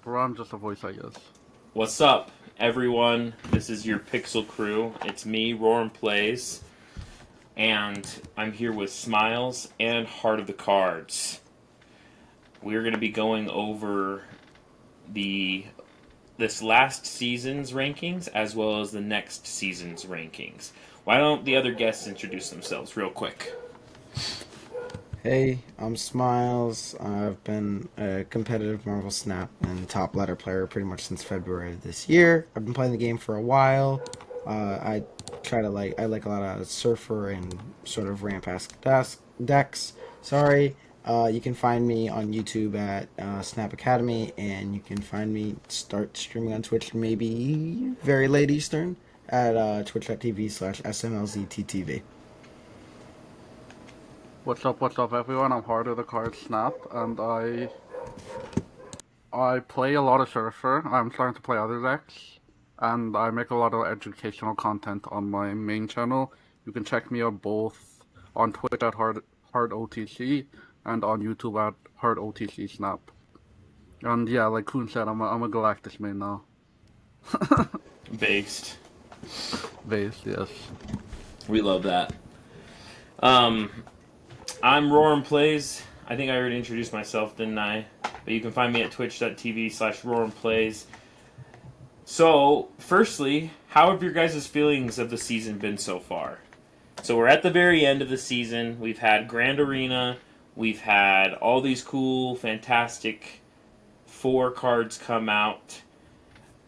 Bro, I'm just a voice, I guess. What's up, everyone? This is your Pixel crew. It's me, Roarin Plays, and I'm here with Smiles and Heart of the Cards. We're going to be going over the this last season's rankings as well as the next season's rankings. Why don't the other guests introduce themselves real quick? Hey, I'm Smiles. I've been a competitive Marvel Snap and top ladder player pretty much since February of this year. I've been playing the game for a while. I I like a lot of surfer and sort of ramp-esque decks. Sorry. You can find me on YouTube at Snap Academy, and you can find me start streaming on Twitch maybe very late Eastern at twitch.tv/smlzttv. What's up, everyone? I'm Heart of the Card Snap, and I play a lot of Surfer. I'm starting to play other decks, and I make a lot of educational content on my main channel. You can check me out both on Twitch at Heart OTC and on YouTube at Heart OTC Snap. And yeah, like Kuhn said, I'm a Galactus main now. Based. Base, yes. We love that. Um, I'm Roarin Plays. I think I already introduced myself, didn't I? But you can find me at twitch.tv/Roarin Plays. So, firstly, how have your guys' feelings of the season been so far? So we're at the very end of the season. We've had Grand Arena. We've had all these cool, fantastic 4 cards come out.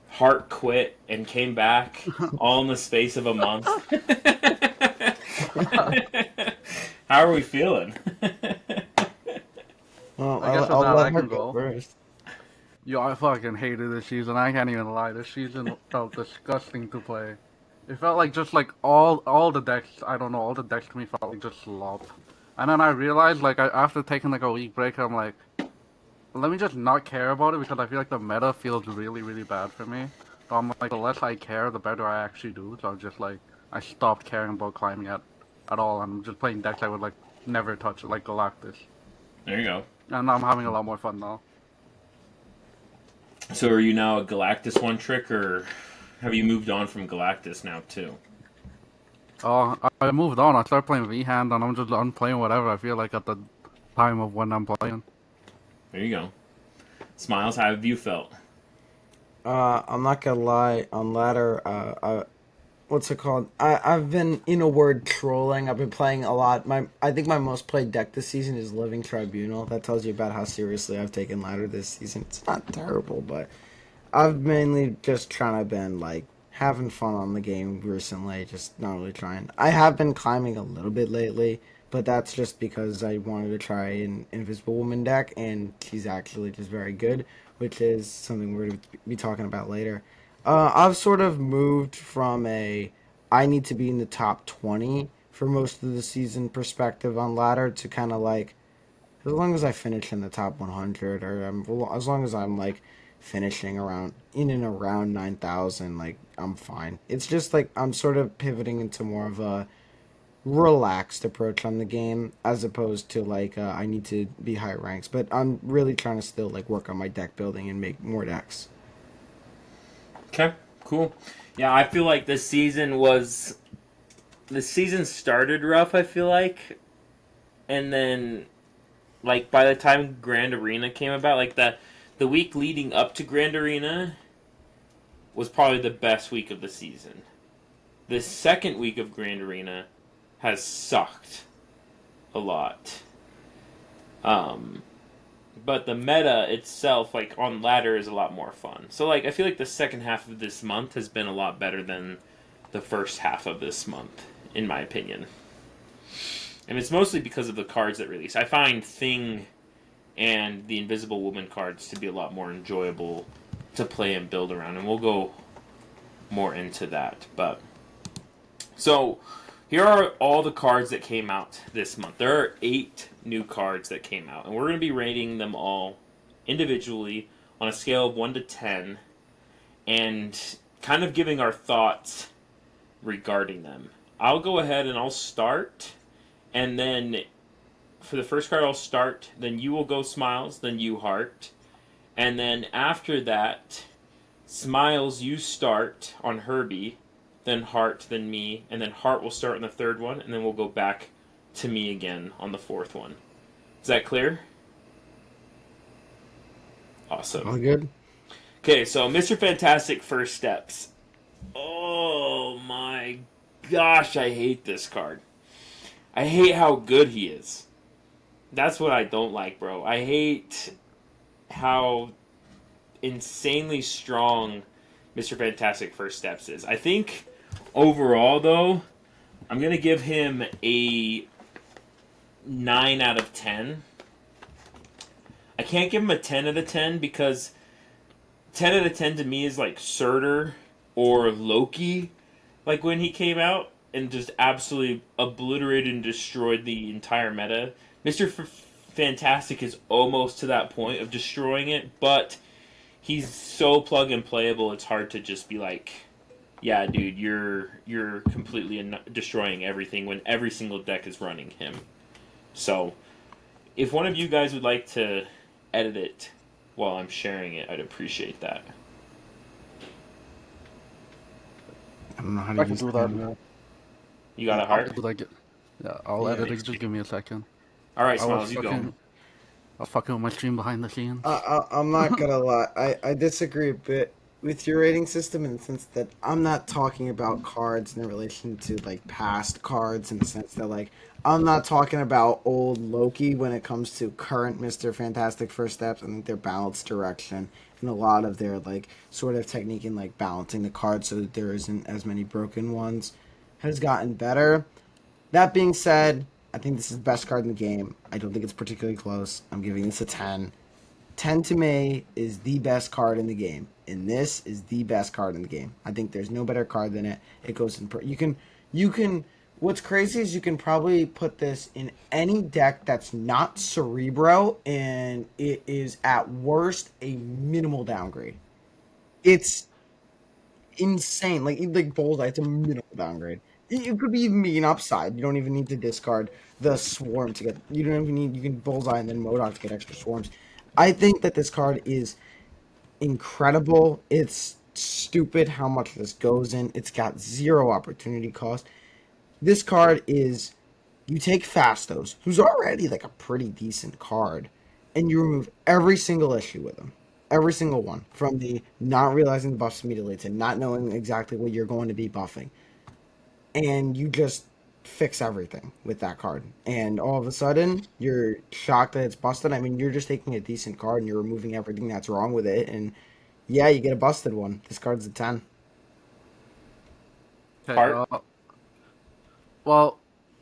Heart quit and came back all in the space of a month. How are we feeling? Well, I guess with I'll that, let I her can go go. first. Yo, I fucking hated this season. I can't even lie. This season felt disgusting to play. It felt like just like all the decks. I don't know. All the decks to me felt like just slop. And then I realized, like, after taking like a week break, I'm like, let me just not care about it because I feel like the meta feels really really bad for me. So I'm like, the less I care, the better I actually do. So I'm just like, I stopped caring about climbing at all. I'm just playing decks I would like never touch, like Galactus. There you go. And I'm having a lot more fun now. So are you now a Galactus one trick, or have you moved on from Galactus now too? Oh, I moved on. I started playing V Hand, and I'm playing whatever I feel like at the time of when I'm playing. There you go. Smiles, how have you felt? I'm not gonna lie. On ladder, what's it called? I've been in a word trolling. I've been playing a lot. I think my most played deck this season is Living Tribunal. That tells you about how seriously I've taken ladder this season. It's not terrible, but I've mainly just trying to been like having fun on the game recently. Just not really trying. I have been climbing a little bit lately, but that's just because I wanted to try an Invisible Woman deck, and she's actually just very good, which is something we're going to be talking about later. I've sort of moved from a I need to be in the top 20 for most of the season perspective on ladder to kind of like as long as I finish in the top 100 or as long as I'm like finishing around in and around 9,000, like I'm fine. It's just like I'm sort of pivoting into more of a relaxed approach on the game as opposed to like I need to be high ranks, but I'm really trying to still like work on my deck building and make more decks. Okay, cool. Yeah, I feel like the season started rough. I feel like, and then like by the time Grand Arena came about, like the week leading up to Grand Arena was probably the best week of the season. The second week of Grand Arena has sucked a lot. Um, but the meta itself, like on ladder, is a lot more fun. So like I feel like the second half of this month has been a lot better than the first half of this month, in my opinion. And it's mostly because of the cards that release. I find Thing and the Invisible Woman cards to be a lot more enjoyable to play and build around, and we'll go more into that. But so here are all the cards that came out this month. There are 8 new cards that came out, and we're going to be rating them all individually on a scale of 1 to 10 and kind of giving our thoughts regarding them. I'll go ahead and I'll start, and then for the first card I'll start, then you will go Smiles, then you Heart, And then after that, Smiles, you start on Herbie, then Hart, then me, and then Hart will start on the third one, and then we'll go back to me again on the fourth one. Is that clear? Awesome. All good. Okay, so Mr. Fantastic First Steps. Oh my gosh, I hate this card. I hate how good he is. That's what I don't like, bro. I hate how insanely strong Mr. Fantastic First Steps is. I think overall, though, I'm going to give him a 9 out of 10. I can't give him a 10 out of 10 because 10 out of 10 to me is like Surtur or Loki, like when he came out and just absolutely obliterated and destroyed the entire meta. Mr. Fantastic is almost to that point of destroying it, but he's so plug and playable. It's hard to just be like, yeah, dude, you're completely destroying everything when every single deck is running him. So, if one of you guys would like to edit it while I'm sharing it, I'd appreciate that. I don't know how I to can use do that. that. You got a I'll heart? do that. Yeah, I'll Yeah. edit it. Just give me a second. All right, I was Smiles, you go. fucking, I was fucking with my stream behind the scenes. I'm not gonna lie. I disagree a bit with your rating system in the sense that I'm not talking about cards in relation to like past cards in the sense that like I'm not talking about old Loki when it comes to current Mr. Fantastic First Steps. I think their balanced direction and a lot of their like sort of technique in like balancing the cards so that there isn't as many broken ones has gotten better. That being said, I think this is the best card in the game. I don't think it's particularly close. I'm giving this a 10. 10 to me is the best card in the game. And this is the best card in the game. I think there's no better card than it. It goes in you can what's crazy is you can probably put this in any deck that's not Cerebro and it is at worst a minimal downgrade. It's insane. Like Bullseye, it's a minimal downgrade. It could be even be an upside. You don't even need to discard the swarm to get. You don't even need. You can Bullseye and then Modok to get extra swarms. I think that this card is incredible. It's stupid how much this goes in. It's got zero opportunity cost. This card is. You take Fastos, who's already like a pretty decent card, and you remove every single issue with him. Every single one. From the not realizing the buffs immediately to not knowing exactly what you're going to be buffing. And you just fix everything with that card. And all of a sudden, you're shocked that it's busted. I mean, you're just taking a decent card and you're removing everything that's wrong with it. And yeah, you get a busted one. This card's a 10. Okay, Heart? well,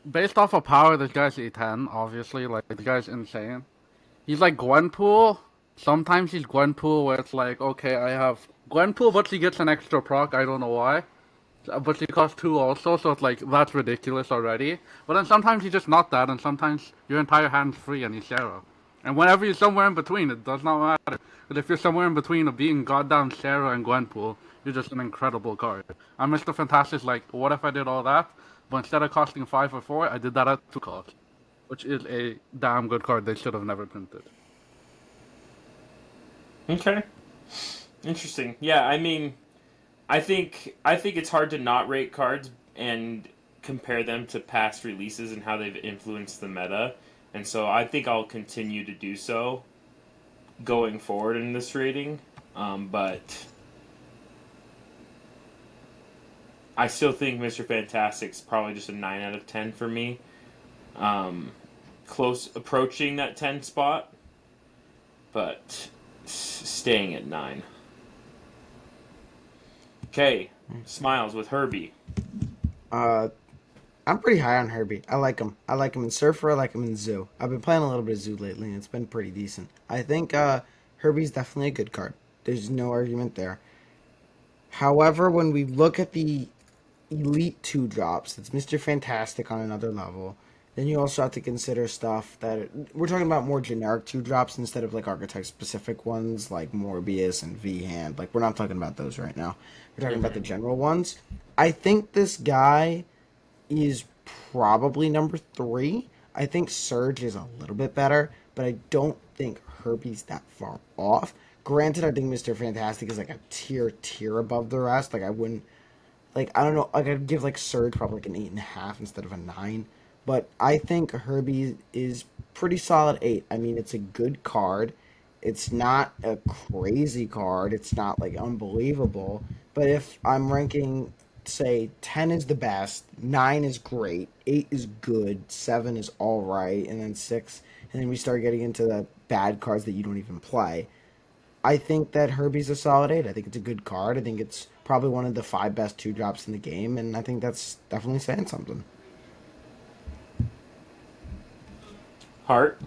based off of power, this guy's A10, obviously. Like, this guy's insane. He's like Gwenpool. Sometimes he's Gwenpool where it's like, okay, I have Gwenpool, but she gets an extra proc, I don't know why. But she costs 2 also, so it's like, that's ridiculous already. But then sometimes he's just not that, and sometimes your entire hand's free and he's Sarah. And whenever you're somewhere in between, it does not matter. But if you're somewhere in between of being goddamn Sarah and Gwenpool, you're just an incredible card. And Mr. Fantastic's like, what if I did all that? But instead of costing 5 or 4, I did that at 2 cost. Which is a damn good card they should have never printed. Okay. Interesting. Yeah, I mean, I think it's hard to not rate cards and compare them to past releases and how they've influenced the meta. And so I think I'll continue to do so going forward in this rating. But I still think Mr. Fantastic's probably just a 9 out of 10 for me. Close approaching that 10 spot, but staying at 9. Okay, Smiles with Herbie. Uh, I'm pretty high on Herbie. I like him. I like him in Surfer. I like him in Zoo. I've been playing a little bit of Zoo lately, and it's been pretty decent. I think Herbie's definitely a good card. There's no argument there. However, when we look at the Elite 2 drops, it's Mr. Fantastic on another level. Then you also have to consider stuff that we're talking about more generic 2 drops instead of like archetype specific ones like Morbius and V Hand. Like, we're not talking about those right now. We're talking about the general ones. I think this guy is probably number 3. I think Surge is a little bit better, but I don't think Herbie's that far off Granted, I think Mr. Fantastic is like a tier above the rest. Like I wouldn't I don't know, like I'd give like Surge probably like an 8.5 instead of a 9. But I think Herbie is pretty solid 8. I mean, it's a good card. It's not a crazy card. It's not like unbelievable. But if I'm ranking, say 10 is the best, 9 is great, 8 is good, 7 is all right, and then 6, and then we start getting into the bad cards that you don't even play. I think that Herbie's a solid 8. I think it's a good card. I think it's probably one of the 5 best 2 drops in the game, and I think that's definitely saying something. Heart.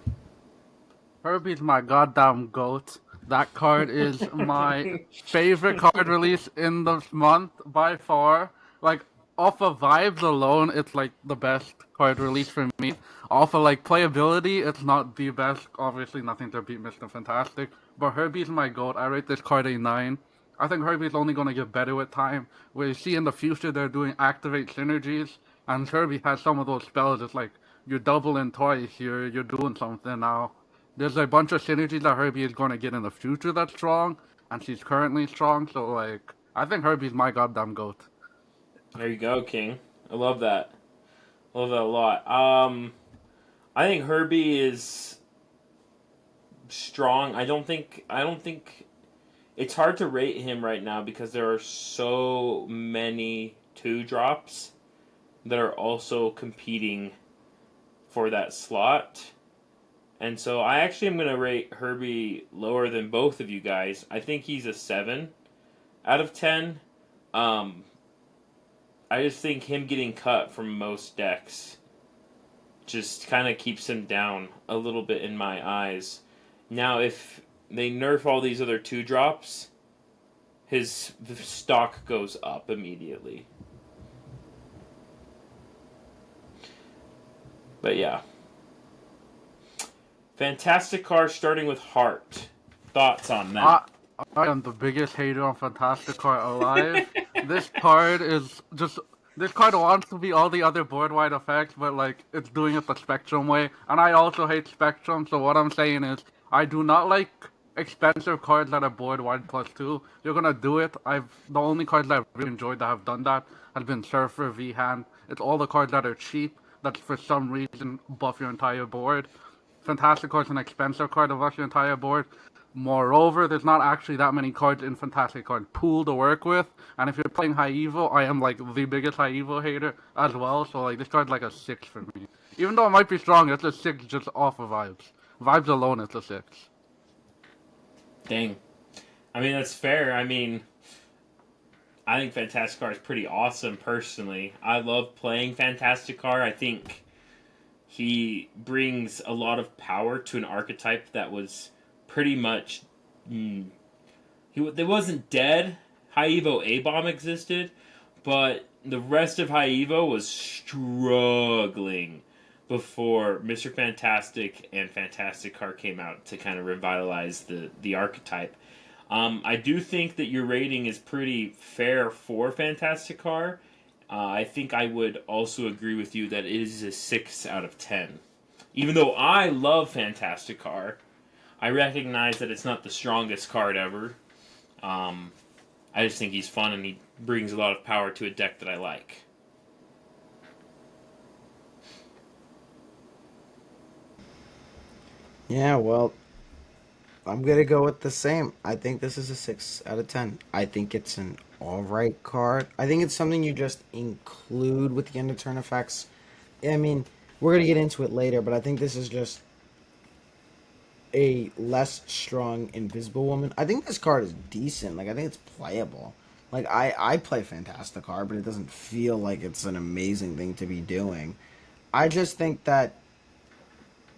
Herbie's my goddamn goat. That card is my favorite card release in this month by far. Like, off of vibes alone, it's like the best card release for me. Off of like playability, it's not the best. Obviously, nothing to beat Mr. Fantastic. But Herbie's my goat. I rate this card a 9. I think Herbie's only going to get better with time. We see in the future they're doing activate synergies, and Herbie has some of those spells. It's like you're doubling twice. You're doing something now. There's a bunch of synergies that Herbie is going to get in the future that's strong, and she's currently strong. So like, I think Herbie's my goddamn goat. There you go, King. I love that. I love that a lot. I think Herbie is strong. I don't think it's hard to rate him right now because there are so many 2 drops that are also competing for that slot. And so I actually am going to rate Herbie lower than both of you guys. I think he's a 7 out of 10. I just think him getting cut from most decks just kind of keeps him down a little bit in my eyes. Now, if they nerf all these other 2 drops, his stock goes up immediately. But yeah. Fantastic car starting with Heart. Thoughts on that? I am the biggest hater on Fantastic Card alive. This card is just. This card wants to be all the other board wide effects, but like it's doing it the Spectrum way. And I also hate Spectrum, so what I'm saying is I do not like expensive cards that are board wide +2. You're gonna do it. The only cards that I've really enjoyed that have done that has been Surfer, V Hand. It's all the cards that are cheap that for some reason buff your entire board. Fantastic Card's an expensive card to buff your entire board. Moreover, there's not actually that many cards in Fantastic Card pool to work with, and if you're playing High Evo, I am like the biggest High Evo hater as well, so like this card's like a 6 for me. Even though it might be strong, it's a 6 just off of vibes. Vibes alone, it's a 6. Dang. I mean, that's fair. I mean, I think Fantastic Car is pretty awesome personally. I love playing Fantastic Car. I think he brings a lot of power to an archetype that was pretty much it wasn't dead. High Evo A-Bomb existed, but the rest of High Evo was struggling before Mr. Fantastic and Fantastic Car came out to kind of revitalize the archetype. I do think that your rating is pretty fair for Fantastic Car. I think I would also agree with you that it is a 6 out of 10. Even though I love Fantastic Car, I recognize that it's not the strongest card ever. I just think he's fun and he brings a lot of power to a deck that I like. Yeah, well, I'm going to go with the same. I think this is a 6 out of 10. I think it's an alright card. I think it's something you just include with the end of turn effects. I mean, we're going to get into it later, but I think this is just a less strong Invisible Woman. I think this card is decent. Like, I think it's playable. Like, I play Fantastic Card, but it doesn't feel like it's an amazing thing to be doing. I just think that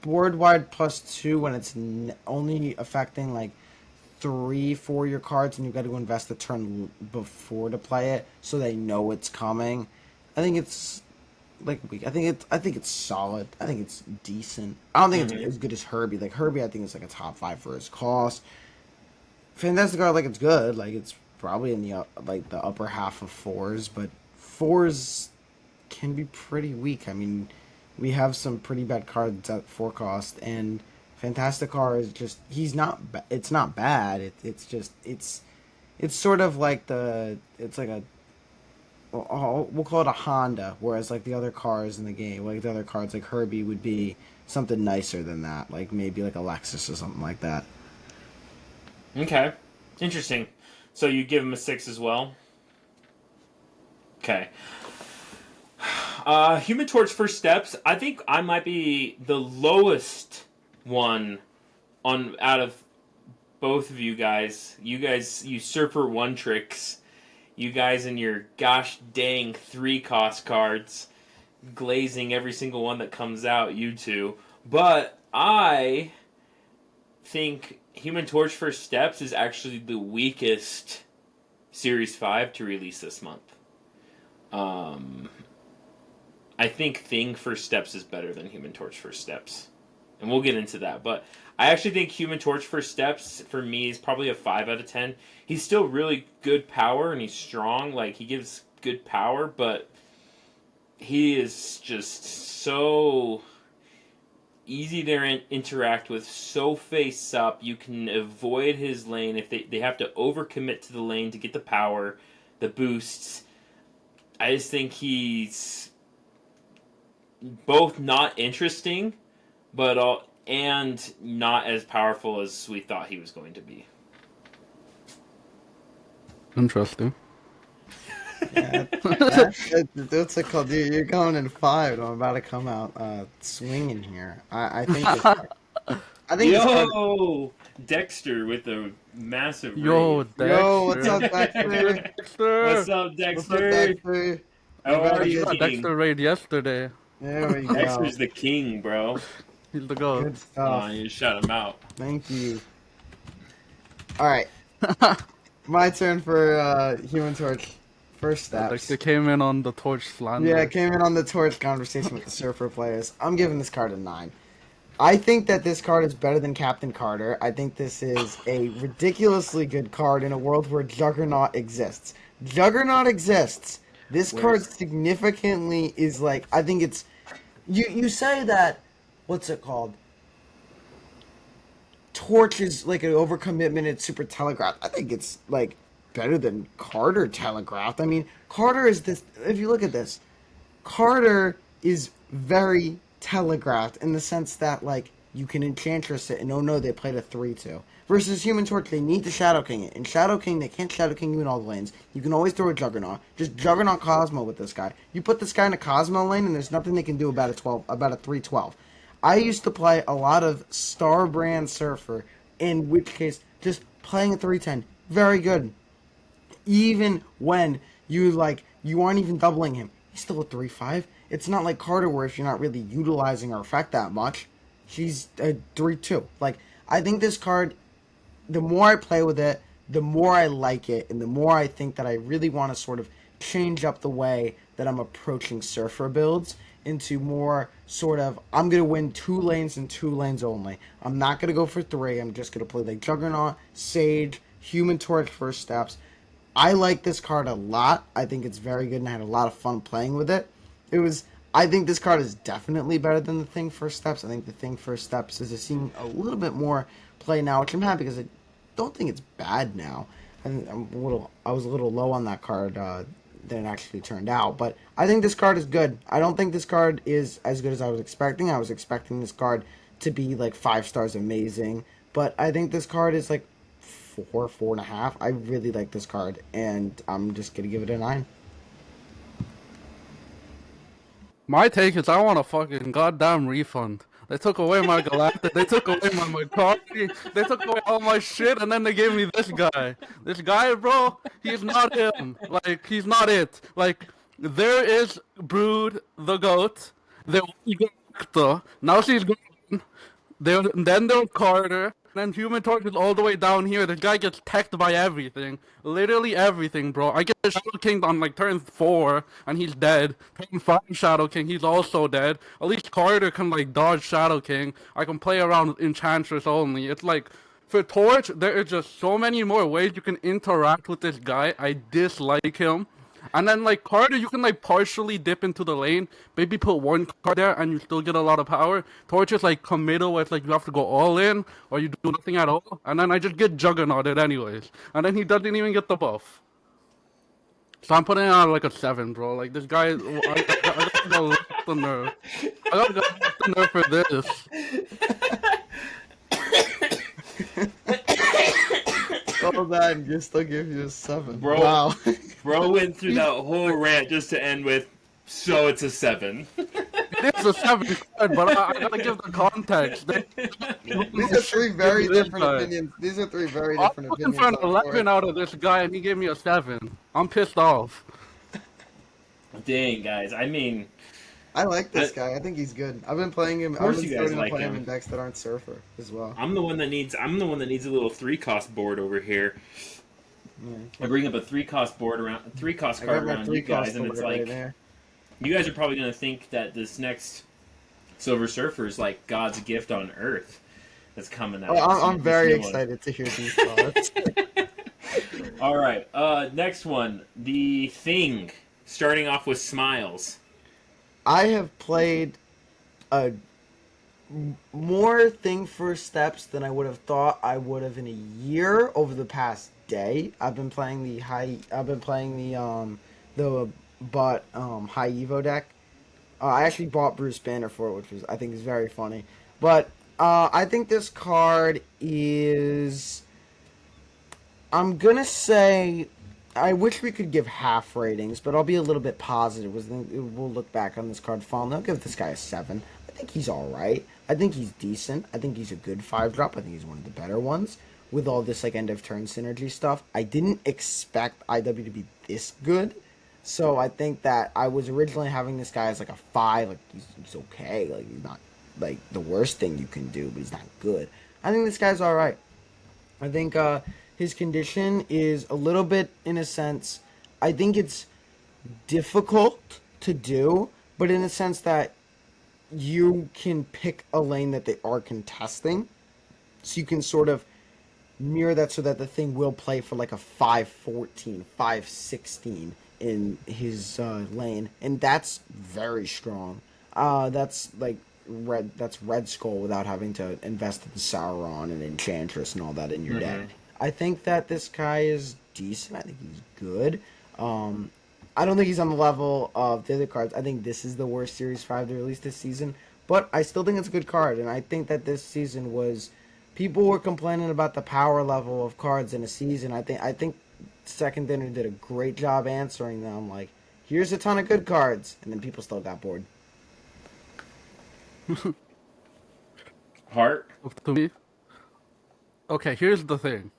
board wide +2 when it's only affecting like 3, 4 your cards, and you got to go invest the turn before to play it, so they know it's coming. I think it's like I think it's solid. I think it's decent. I don't think it's as good as Herbie. Like Herbie, I think it's like a top 5 for his cost. Fantastic Card, like it's good. Like it's probably in the like the upper half of 4s, but 4s can be pretty weak. I mean, we have some pretty bad cards at 4 cost, and Fantasticar is just he's not. It's not bad. It's just it's sort of like it's like a we'll call it a Honda, whereas like the other cars in the game, like the other cars like Herbie would be something nicer than that, like maybe like a Lexus or something like that. Okay, interesting. So you give him a 6 as well. Okay. Human Torch First Steps. I think I might be the lowest one on out of both of you guys. You Surfer One tricks. You guys and your gosh dang 3 cost cards, glazing every single one that comes out. You two, but I think Human Torch First Steps is actually the weakest Series 5 to release this month. I think Thing First Steps is better than Human Torch First Steps. And we'll get into that. But I actually think Human Torch First Steps, for me, is probably a 5 out of 10. He's still really good power, and he's strong. Like, he gives good power, but he is just so easy to interact with, so face up. You can avoid his lane if they have to overcommit to the lane to get the power, the boosts. I just think he's both not interesting, but and not as powerful as we thought he was going to be. Interesting. Yeah, that's it called. You're going in 5, and I'm about to come out swinging here. I think. I think. Yo, Dexter with a massive. Yo, raise. Dexter. Yo, what's up, Dexter? Dexter. What's up, Dexter? How are you, got King? Dexter raid yesterday. There we go. Dexter's the king, bro. He's the goat. Good stuff. Oh, you shut him out. Thank you. All right, my turn for Human Torch. First Steps. Dexter came in on the torch slander. Yeah, came in on the Torch conversation with the Surfer players. I'm giving this card a 9. I think that this card is better than Captain Carter. I think this is a ridiculously good card in a world where Juggernaut exists. Juggernaut exists. This card significantly is like, I think it's, you say that, what's it called? Torch is like an overcommitment, it's super telegraphed. I think it's like better than Carter telegraphed. I mean, Carter is this, if you look at this, Carter is very telegraphed in the sense that like you can Enchantress it and oh no, they played a 3-2. Versus Human Torch, they need to Shadow King it. In Shadow King, they can't Shadow King you in all the lanes. You can always throw a Juggernaut. Just Juggernaut Cosmo with this guy. You put this guy in a Cosmo lane and there's nothing they can do about a 3-12. I used to play a lot of Star Brand Surfer, in which case just playing a 3-10, very good. Even when you aren't even doubling him, he's still a 3-5. It's not like Carter where if you're not really utilizing her effect that much, she's a 3-2. Like, I think this card, the more I play with it, the more I like it, and the more I think that I really want to sort of change up the way that I'm approaching Surfer builds into more sort of, I'm going to win 2 lanes and 2 lanes only. I'm not going to go for 3. I'm just going to play like Juggernaut, Sage, Human Torch First Steps. I like this card a lot. I think it's very good, and I had a lot of fun playing with it. I think this card is definitely better than the Thing First Steps. I think the Thing First Steps is seeing a little bit more play now, which I'm happy because I don't think it's bad now. I was a little low on that card than it actually turned out, but I think this card is good. I don't think this card is as good as I was expecting. I was expecting this card to be like 5 stars amazing, but I think this card is like 4.5. I really like this card, and I'm just gonna give it a 9. My take is I want a fucking goddamn refund. They took away my Galactic, they took away my McCarthy, they took away all my shit, and then they gave me this guy. This guy, bro, he's not him. Like, he's not it. Like, there is Brood, the goat. There was Galacta. Now she's gone. Then there's Carter. Then Human Torch is all the way down here. This guy gets teched by everything. Literally everything, bro. I get Shadow King on like turn 4, and he's dead. Turn 5 Shadow King, he's also dead. At least Carter can like dodge Shadow King. I can play around with Enchantress only. It's like, for Torch, there are just so many more ways you can interact with this guy. I dislike him. And then like Carter, you can like partially dip into the lane, maybe put one card there, and you still get a lot of power. Torch is like committal, where it's like you have to go all in or you do nothing at all. And then I just get Juggernauted anyways, and then he doesn't even get the buff. So I'm putting it on like a 7, bro. Like this guy, I gotta lift the nerve. I gotta lift the nerve for this. Oh man, you still give you a 7. Bro. Wow. Bro went through that whole rant just to end with, so it's a 7. It is a 7 card, but I gotta give the context. These are 3 very different opinions. These are 3 very I'm different looking opinions. for an 11 out of this guy, and he gave me a 7. I'm pissed off. Dang, guys. I mean, I like this guy. I think he's good. I've been playing him. Of course I've been you guys starting to like play him him. in decks that aren't Surfer as well. I'm the one that needs a little 3-cost board over here. Yeah. I bring up a 3-cost board around, 3-cost I card got my around 3 you guys, cost and it's right like there. you guys are probably gonna think that this next Silver Surfer is like God's gift on Earth that's coming out. Oh, I'm This very new one. excited to hear these thoughts. All right, next one, The Thing. Starting off with Smiles. I have played a more Thing First Steps than I would have thought I would have in a year over the past day. I've been playing the high Evo deck. I actually bought Bruce Banner for it, which was I think is very funny. But I think this card is. I'm gonna say I wish we could give half ratings, but I'll be a little bit positive. We'll look back on this card fondly. I'll give this guy a 7. I think he's all right. I think he's decent. I think he's a good 5-drop. I think he's one of the better ones with all this like end of turn synergy stuff. I didn't expect IW to be this good, so I think that I was originally having this guy as like a 5. Like he's okay. Like he's not like the worst thing you can do, but he's not good. I think this guy's all right. I think his condition is a little bit, in a sense, I think it's difficult to do, but in a sense that you can pick a lane that they are contesting, so you can sort of mirror that so that the thing will play for like a 5-14, 5-16 in his lane, and that's very strong. That's like Red Skull without having to invest in Sauron and Enchantress and all that in your deck. I think that this guy is decent. I think he's good. I don't think he's on the level of the other cards. I think this is the worst Series 5 to release this season, but I still think it's a good card, and I think that this season was... People were complaining about the power level of cards in a season. I think Second Dinner did a great job answering them. Like, here's a ton of good cards, and then people still got bored. Heart? To me. Okay, here's the thing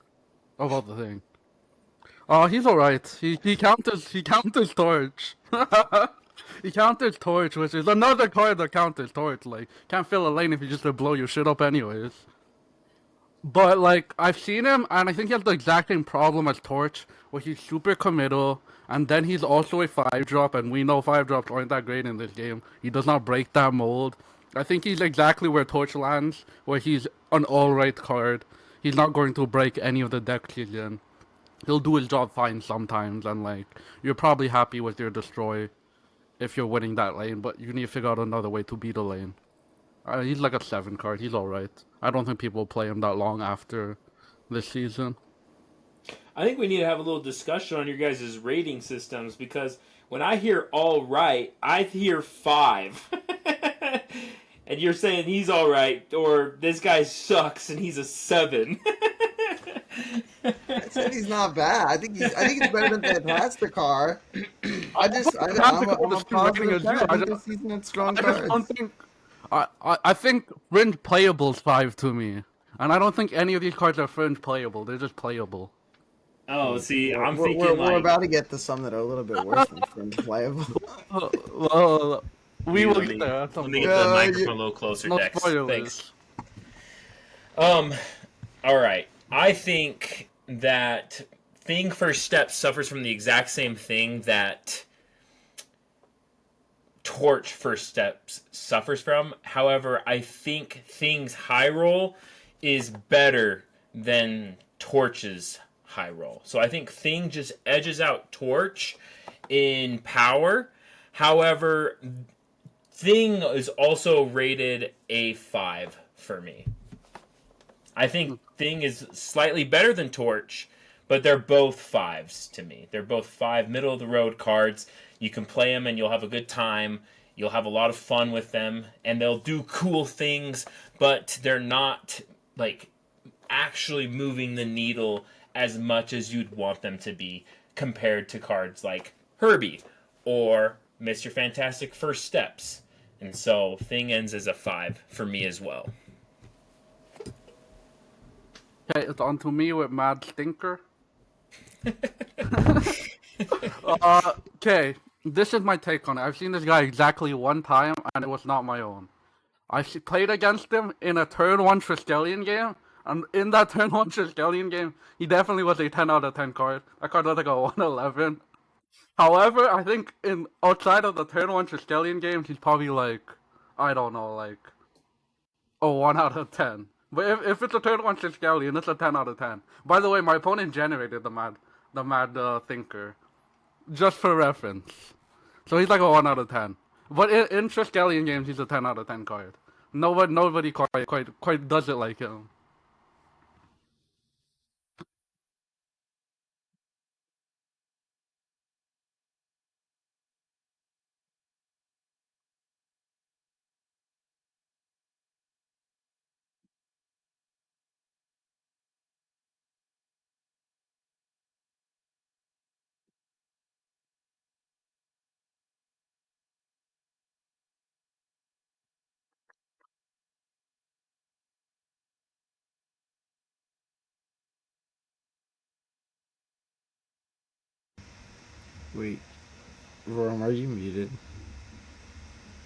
about the thing. He's alright. He counters Torch. He counters Torch, which is another card that counters Torch. Like, can't fill a lane if you just blow your shit up anyways. But like, I've seen him, and I think he has the exact same problem as Torch, where he's super committal, and then he's also a 5-drop, and we know 5-drops aren't that great in this game. He does not break that mold. I think he's exactly where Torch lands, where he's an alright card. He's not going to break any of the decks he's in. He'll do his job fine sometimes, and like, you're probably happy with your destroy if you're winning that lane, but you need to figure out another way to beat a lane. He's like a 7 card, he's alright. I don't think people will play him that long after this season. I think we need to have a little discussion on your guys' rating systems, because when I hear all right, I hear 5. And you're saying he's all right, or this guy sucks and he's a 7. I said he's not bad. I think he's better than Fantastic Car. I'm a positive guy. I think this season had strong cards. I think Fringe Playable's 5 to me. And I don't think any of these cards are Fringe Playable, they're just playable. Oh, see, I'm thinking we're about to get to some that are a little bit worse than Fringe Playable. Well, we will get there. Let me get the microphone a little closer, Dex. Thanks. Alright. I think that Thing First Step suffers from the exact same thing that Torch First Steps suffers from. However, I think Thing's high roll is better than Torch's high roll. So I think Thing just edges out Torch in power. However, Thing is also rated a 5 for me. I think Thing is slightly better than Torch, but they're both 5s to me. They're both 5 middle of the road cards. You can play them and you'll have a good time. You'll have a lot of fun with them, and they'll do cool things, but they're not like actually moving the needle as much as you'd want them to be compared to cards like Herbie or Mr. Fantastic First Steps. And so Thing ends as a 5 for me as well. Okay, it's on to me with Mad Stinker. Okay, this is my take on it. I've seen this guy exactly one time, and it was not my own. I played against him in a turn 1 Triskelion game, and in that turn 1 Triskelion game, he definitely was a 10 out of 10 card. That card was like a 111. However, I think in outside of the turn 1 Triskelion games, he's probably like, I don't know, like a 1 out of 10. But if it's a turn 1 Triskelion, it's a 10 out of 10. By the way, my opponent generated the mad Thinker, just for reference. So he's like a 1 out of 10. But in Triskelion games, he's a 10 out of 10 card. Nobody quite does it like him. Wait, Rome, are you muted?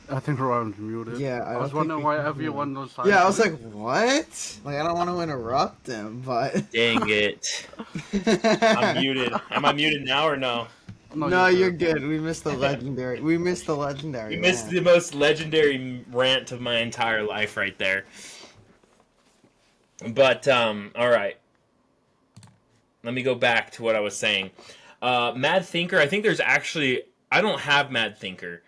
I think Ron's muted. Yeah, I was wondering why everyone was silent. Yeah, I was like, what? Like, I don't want to interrupt him, but. Dang it. I'm muted. Am I muted now or no? No, you're good. We missed the legendary. We missed the legendary. You missed the most legendary rant of my entire life right there. But, alright. Let me go back to what I was saying. Mad Thinker, I think there's actually... I don't have Mad Thinker.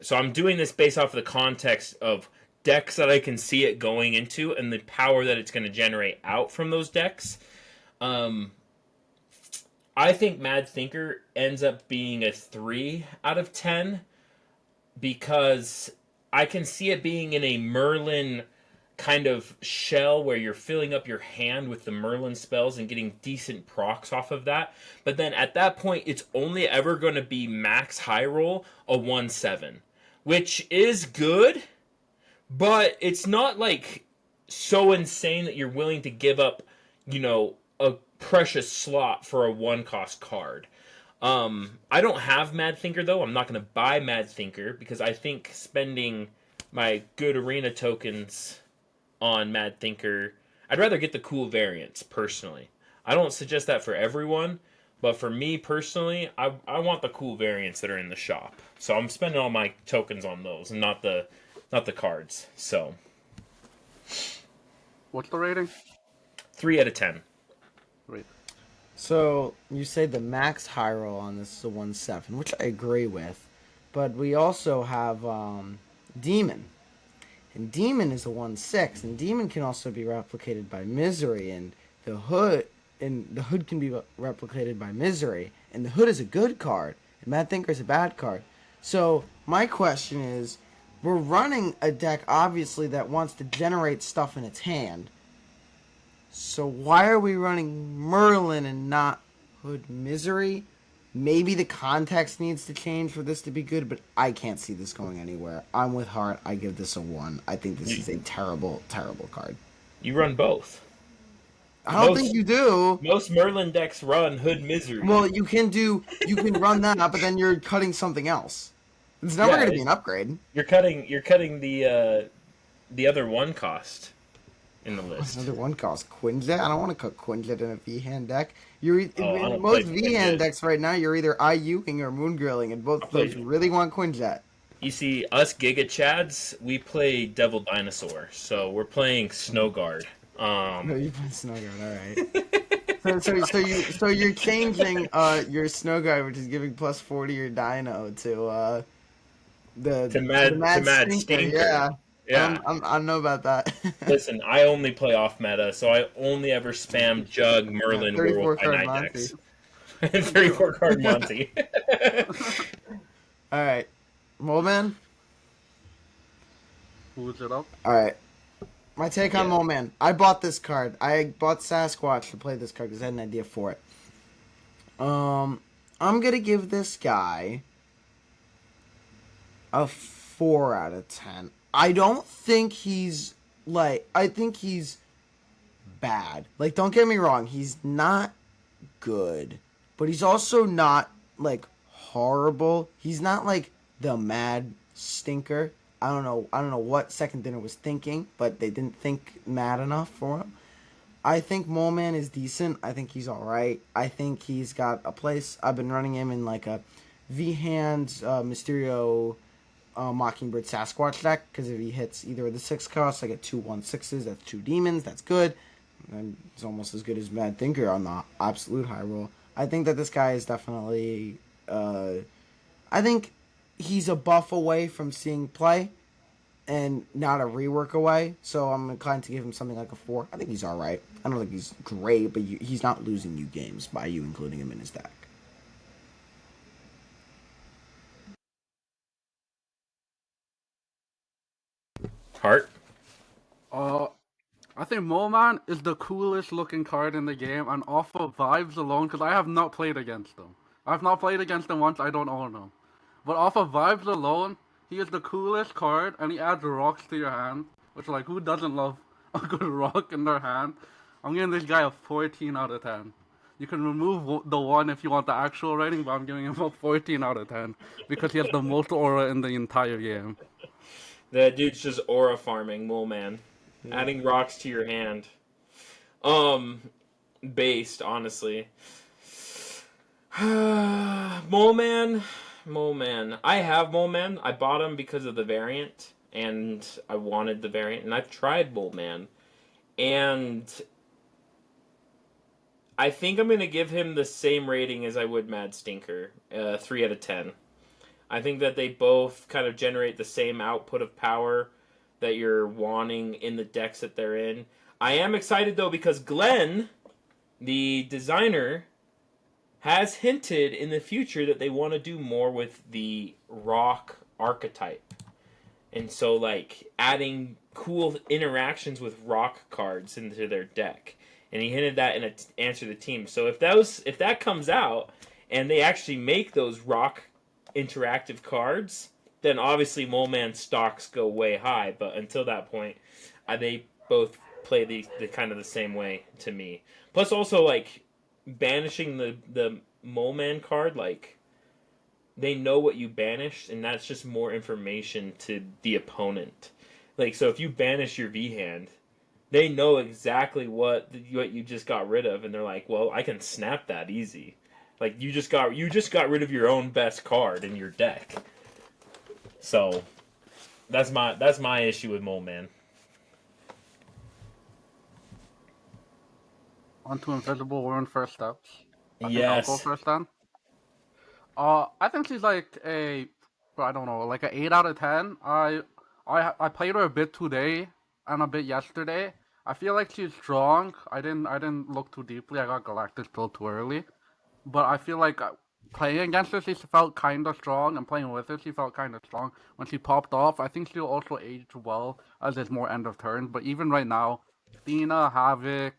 So I'm doing this based off of the context of decks that I can see it going into and the power that it's going to generate out from those decks. I think Mad Thinker ends up being a 3 out of 10 because I can see it being in a Merlin kind of shell where you're filling up your hand with the Merlin spells and getting decent procs off of that. But then at that point, it's only ever going to be max high roll a 1/7, which is good, but it's not like so insane that you're willing to give up, a precious slot for a 1-cost card. I don't have Mad Thinker though. I'm not going to buy Mad Thinker because I think spending my good arena tokens on Mad Thinker, I'd rather get the cool variants personally. I don't suggest that for everyone, but for me personally, I want the cool variants that are in the shop. So I'm spending all my tokens on those and not the cards. So What's the rating? 3 out of 10. Great. So you say the max high roll on this is a 1/7, which I agree with, but we also have Demon, and Demon is a 1/6, and Demon can also be replicated by Misery, and the Hood can be replicated by Misery, and the Hood is a good card, and Mad Thinker is a bad card. So my question is, we're running a deck obviously that wants to generate stuff in its hand. So why are we running Merlin and not Hood Misery? Maybe the context needs to change for this to be good, but I can't see this going anywhere. I'm with Hart. I give this a 1. I think this is a terrible, terrible card. You run both. I don't think you do. Most Merlin decks run Hood Misery. Well, you can run that, but then you're cutting something else. It's never going to be an upgrade. You're cutting the other 1 cost in the list. Another 1 cost Quinjet. I don't want to cut Quinjet in a V-hand deck. In don't most play V-hand Quinjet. decks right now, you're either IUing or Moon Grilling, and both of those really want Quinjet. You see, us Giga Chads, we play Devil Dinosaur, so we're playing Snow Guard. No, you play Snowguard, alright. So you're changing your snow guy, which is giving plus 40 your dino to to the mad Mad stinker. Stinker. Yeah, Yeah. I don't know about that. Listen, I only play off meta, so I only ever spam Jug, Yeah, Merlin, Werewolf 34 by card night Monty. decks. 34 card Monty. All right, Mole Man. Who's it up? All right, my take on Yeah. Mole Man. I bought this card. I bought Sasquatch to play this card because I had an idea for it. I'm gonna give this guy a 4 out of 10. I don't think he's like. I think he's bad. Like, don't get me wrong. He's not good, but he's also not like horrible. He's not like the mad stinker. I don't know. I don't know what Second Dinner was thinking, but they didn't think mad enough for him. I think Mole Man is decent. I think he's all right. I think he's got a place. I've been running him in like a V Hand Mysterio Mockingbird Sasquatch deck because if he hits either of the 6 costs, I get 2/1/6s. That's 2 demons. That's good. And it's almost as good as Mad Thinker on the absolute high roll. I think that this guy is definitely. I think he's a buff away from seeing play and not a rework away. So I'm inclined to give him something like a 4. I think he's all right. I don't think he's great, but he's not losing you games by you including him in his deck. Heart. Uh, I think Mole Man is the coolest looking card in the game, and off of vibes alone, because I have not played against him. I've not played against him once, I don't own him. But off of vibes alone, he is the coolest card, and he adds rocks to your hand, which, like, who doesn't love a good rock in their hand? I'm giving this guy a 14 out of 10. You can remove the 1 if you want the actual rating, but I'm giving him a 14 out of 10, because he has the most aura in the entire game. That dude's just aura farming, Mole Man. Adding rocks to your hand. Based, honestly. Mole Man. Mole Man. I have Mole Man. I bought him because of the variant, and I wanted the variant, and I've tried Mole Man. And I think I'm going to give him the same rating as I would Mad Stinker. 3 out of 10. I think that they both kind of generate the same output of power that you're wanting in the decks that they're in. I am excited though because Glenn, the designer, has hinted in the future that they want to do more with the rock archetype. And so like adding cool interactions with rock cards into their deck. And he hinted that in an answer to the team. So if that comes out and they actually make those rock interactive cards, then obviously Mole Man stocks go way high. But until that point, they both play the kind of the same way to me. Plus, also like banishing the Mole Man card, like they know what you banished, and that's just more information to the opponent. Like so, if you banish your V hand, they know exactly what you just got rid of, and they're like, well, I can snap that easy. Like you just got rid of your own best card in your deck. So that's my issue with Mole Man. On to Invisible Woman first steps. I think I'll go Yes. first then. I think she's like I don't know, like a 8 out of 10. I played her a bit today and a bit yesterday. I feel like she's strong. I didn't look too deeply. I got Galactus still too early, but I feel like playing against her, she felt kind of strong, and playing with her, she felt kind of strong. When she popped off, I think she'll also age well as it's more end of turn. But even right now, Dina, Havoc,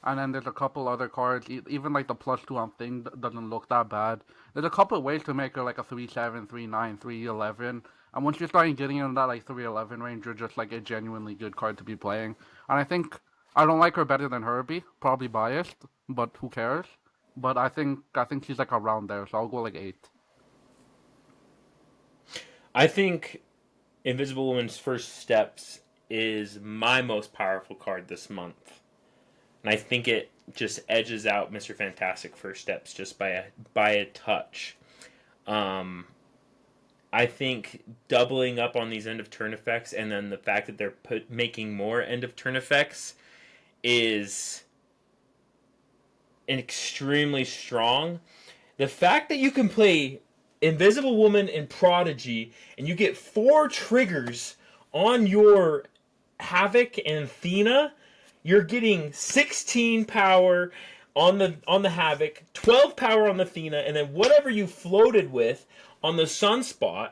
and then there's a couple other cards. Even like the +2 on Thing doesn't look that bad. There's a couple ways to make her like a 3/7, 3/9, 3/11. And once you're starting getting in that like 3/11 range, you're just like a genuinely good card to be playing. And I think I don't like her better than Herbie. Probably biased, but who cares? But I think she's like around there, so I'll go like 8. I think Invisible Woman's First Steps is my most powerful card this month. And I think it just edges out Mr. Fantastic First Steps just by a touch. I think doubling up on these end of turn effects, and then the fact that they're making more end of turn effects is extremely strong. The fact that you can play Invisible Woman and Prodigy, and you get 4 triggers on your Havoc and Athena, you're getting 16 power on the Havoc, 12 power on the Athena, and then whatever you floated with on the Sunspot.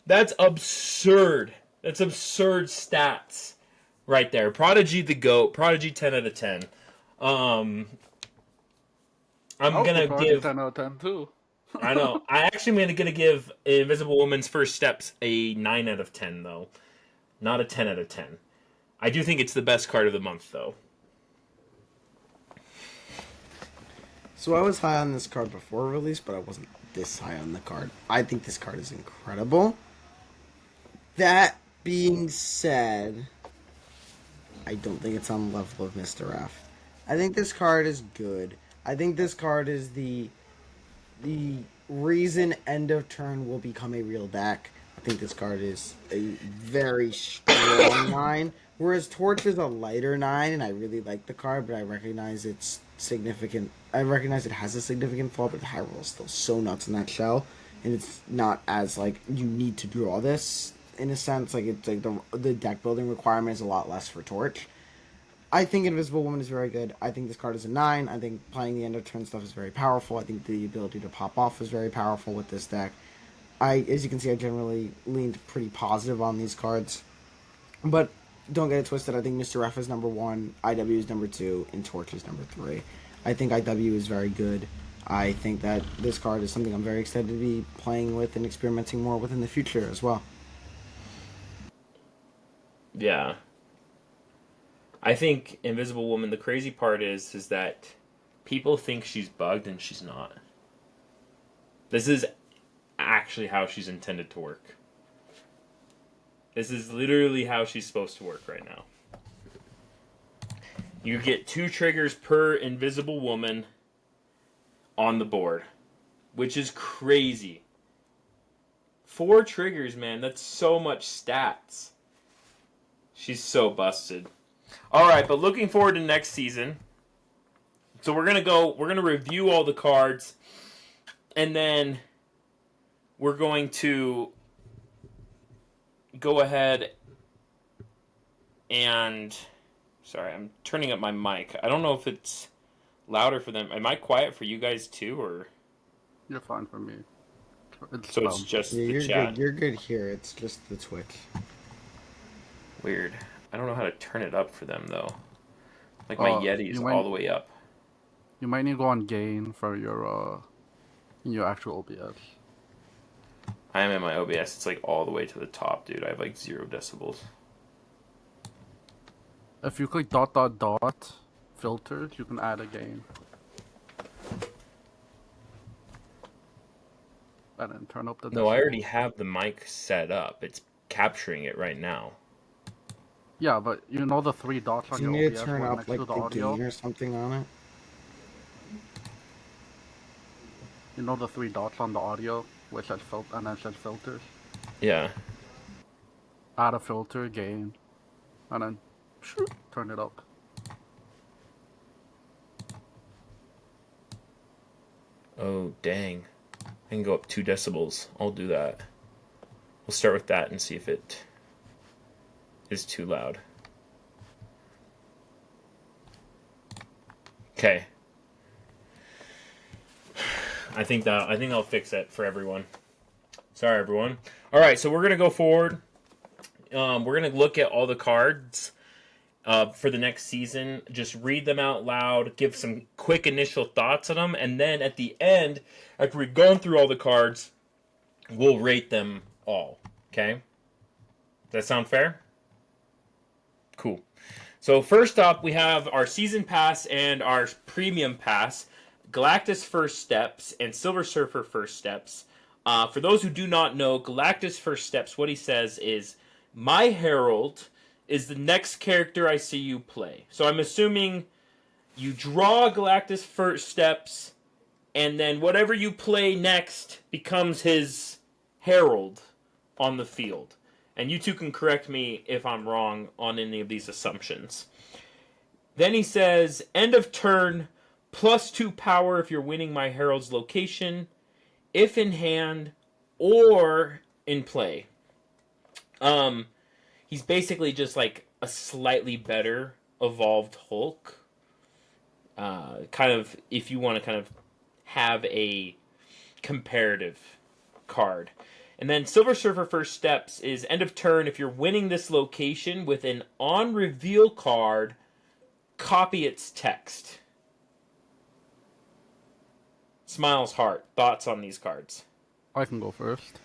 That's absurd. That's absurd stats right there. Prodigy the GOAT. Prodigy 10 out of 10. I'm I'll gonna put Prodigy give. 10 out of 10 too. I know. I actually am gonna give Invisible Woman's First Steps a 9 out of 10 though, not a 10 out of 10. I do think it's the best card of the month though. So I was high on this card before release, but I wasn't this high on the card. I think this card is incredible. That being said, I don't think it's on the level of Mr. F. I think this card is good. I think this card is the reason end of turn will become a real deck. I think this card is a very strong 9, whereas Torch is a lighter 9, and I really like the card, but I recognize it's significant. I recognize it has a significant flaw, but the high roll is still so nuts in that shell, and it's not as like you need to draw this in a sense. Like it's like the deck building requirement is a lot less for Torch. I think Invisible Woman is very good. I think this card is a 9. I think playing the end of turn stuff is very powerful. I think the ability to pop off is very powerful with this deck. As you can see, I generally leaned pretty positive on these cards. But don't get it twisted. I think Mr. F is number 1, IW is number 2, and Torch is number 3. I think IW is very good. I think that this card is something I'm very excited to be playing with and experimenting more with in the future as well. Yeah. I think Invisible Woman, the crazy part is that people think she's bugged and she's not. This is actually how she's intended to work. This is literally how she's supposed to work right now. You get 2 triggers per Invisible Woman on the board, which is crazy. 4 triggers, man. That's so much stats. She's so busted. All right, but looking forward to next season. So we're gonna review all the cards, and then we're going to go ahead and, sorry, I'm turning up my mic. I don't know if it's louder for them. Am I quiet for you guys too, or? You're fine for me. It's So it's just Yeah, the you're chat. good. You're good here. It's just the Twitch. Weird. I don't know how to turn it up for them though. Like my Yeti's all the way up. You might need to go on gain for your actual OBS. I am in my OBS. It's like all the way to the top, dude. I have like 0 decibels. If you click dot dot dot filters, you can add a gain. And then turn up the No, I decibels. already have the mic set up. It's capturing it right now. Yeah, but you know the 3 dots on Do you your need OBS to turn one up next like to the the audio? gain or something on it? You know the 3 dots on the audio which says filter and then says filters? Yeah. Add a filter, gain, and then turn it up. Oh, dang. I can go up 2 decibels. I'll do that. We'll start with that and see if it is too loud. Okay. I think I'll fix it for everyone. Sorry, everyone. All right, so we're gonna go forward. We're gonna look at all the cards for the next season. Just read them out loud, give some quick initial thoughts on them, and then at the end, after we've gone through all the cards, we'll rate them all. Okay? Does that sound fair? Cool. So first up, we have our season pass and our premium pass. Galactus First Steps and Silver Surfer First Steps. For those who do not know, Galactus First Steps, what he says is, my Herald is the next character I see you play. So I'm assuming you draw Galactus First Steps, and then whatever you play next becomes his Herald on the field. And you two can correct me if I'm wrong on any of these assumptions. Then he says, end of turn, +2 power if you're winning my Herald's location, if in hand or in play. Um, he's basically just like a slightly better evolved Hulk. Kind of, if you want to kind of have a comparative card. And then Silver Surfer First Steps is end of turn. If you're winning this location with an on reveal card, copy its text. Smiles Heart. Thoughts on these cards? I can go first.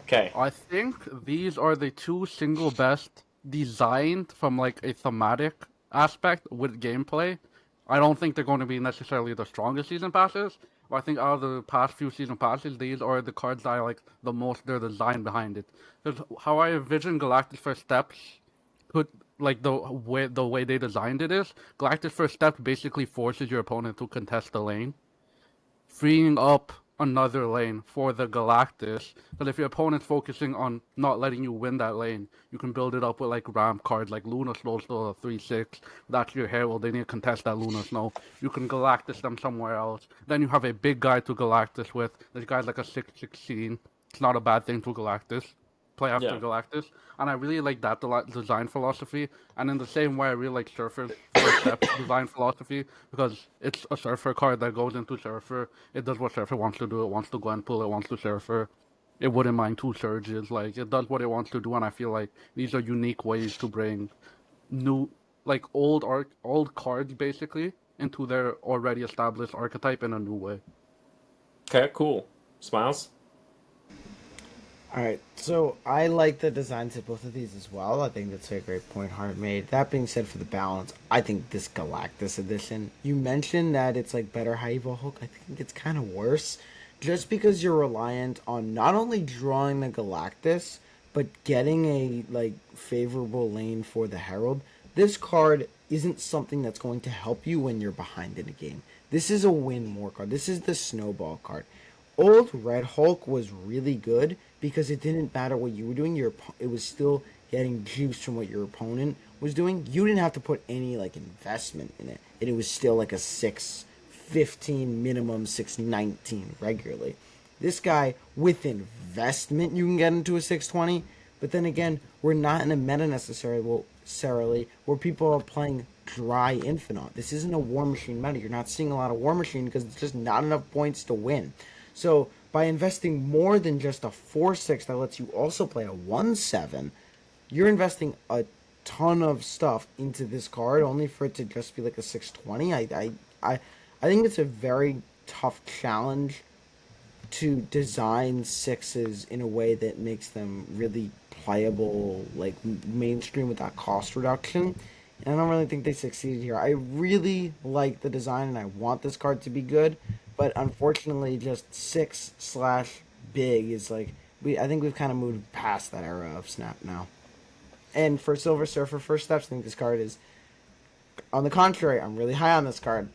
Okay. I think these are the two single best designed from like a thematic aspect with gameplay. I don't think they're going to be necessarily the strongest season passes, but I think out of the past few season passes, these are the cards that I like the most. Their design behind it. Because how I envision Galactus First Steps could like the way they designed it is Galactus First Steps basically forces your opponent to contest the lane, freeing up another lane for the Galactus. But if your opponent's focusing on not letting you win that lane, you can build it up with like ramp cards like Luna Snow's still a 3/6. That's your Herald. They need to contest that Luna Snow. You can Galactus them somewhere else. Then you have a big guy to Galactus with. This guy's like a 6/16. It's not a bad thing to Galactus. Play after Yeah. Galactus. And I really like that design philosophy. And in the same way, I really like Surfer's First Step design philosophy because it's a Surfer card that goes into Surfer. It does what Surfer wants to do. It wants to go and pull. It wants to Surfer. It wouldn't mind two surges. Like, it does what it wants to do. And I feel like these are unique ways to bring new, like, old cards, basically, into their already established archetype in a new way. Okay, cool. Smiles? All right, so I like the designs of both of these as well. I think that's a great point Hart made. That being said, for the balance, I think this Galactus edition, you mentioned that it's like better Haiba Hulk. I think it's kind of worse, just because you're reliant on not only drawing the Galactus, but getting a like favorable lane for the Herald. This card isn't something that's going to help you when you're behind in a game. This is a win more card. This is the snowball card. Old Red Hulk was really good because it didn't matter what you were doing. It was still getting juice from what your opponent was doing. You didn't have to put any like investment in it, and it was still like a 615 minimum, 619 regularly. This guy with investment, you can get into a 620, but then again, we're not in a meta necessarily where people are playing dry infinite. This isn't a War Machine meta. You're not seeing a lot of War Machine because it's just not enough points to win. So by investing more than just a 4/6 that lets you also play a 1/7, you're investing a ton of stuff into this card only for it to just be like a 620. I think it's a very tough challenge to design sixes in a way that makes them really playable, like mainstream with that cost reduction. And I don't really think they succeeded here. I really like the design and I want this card to be good, but unfortunately, just 6/big is like I think we've kind of moved past that era of Snap now. And for Silver Surfer First Steps, I think this card is, on the contrary, I'm really high on this card.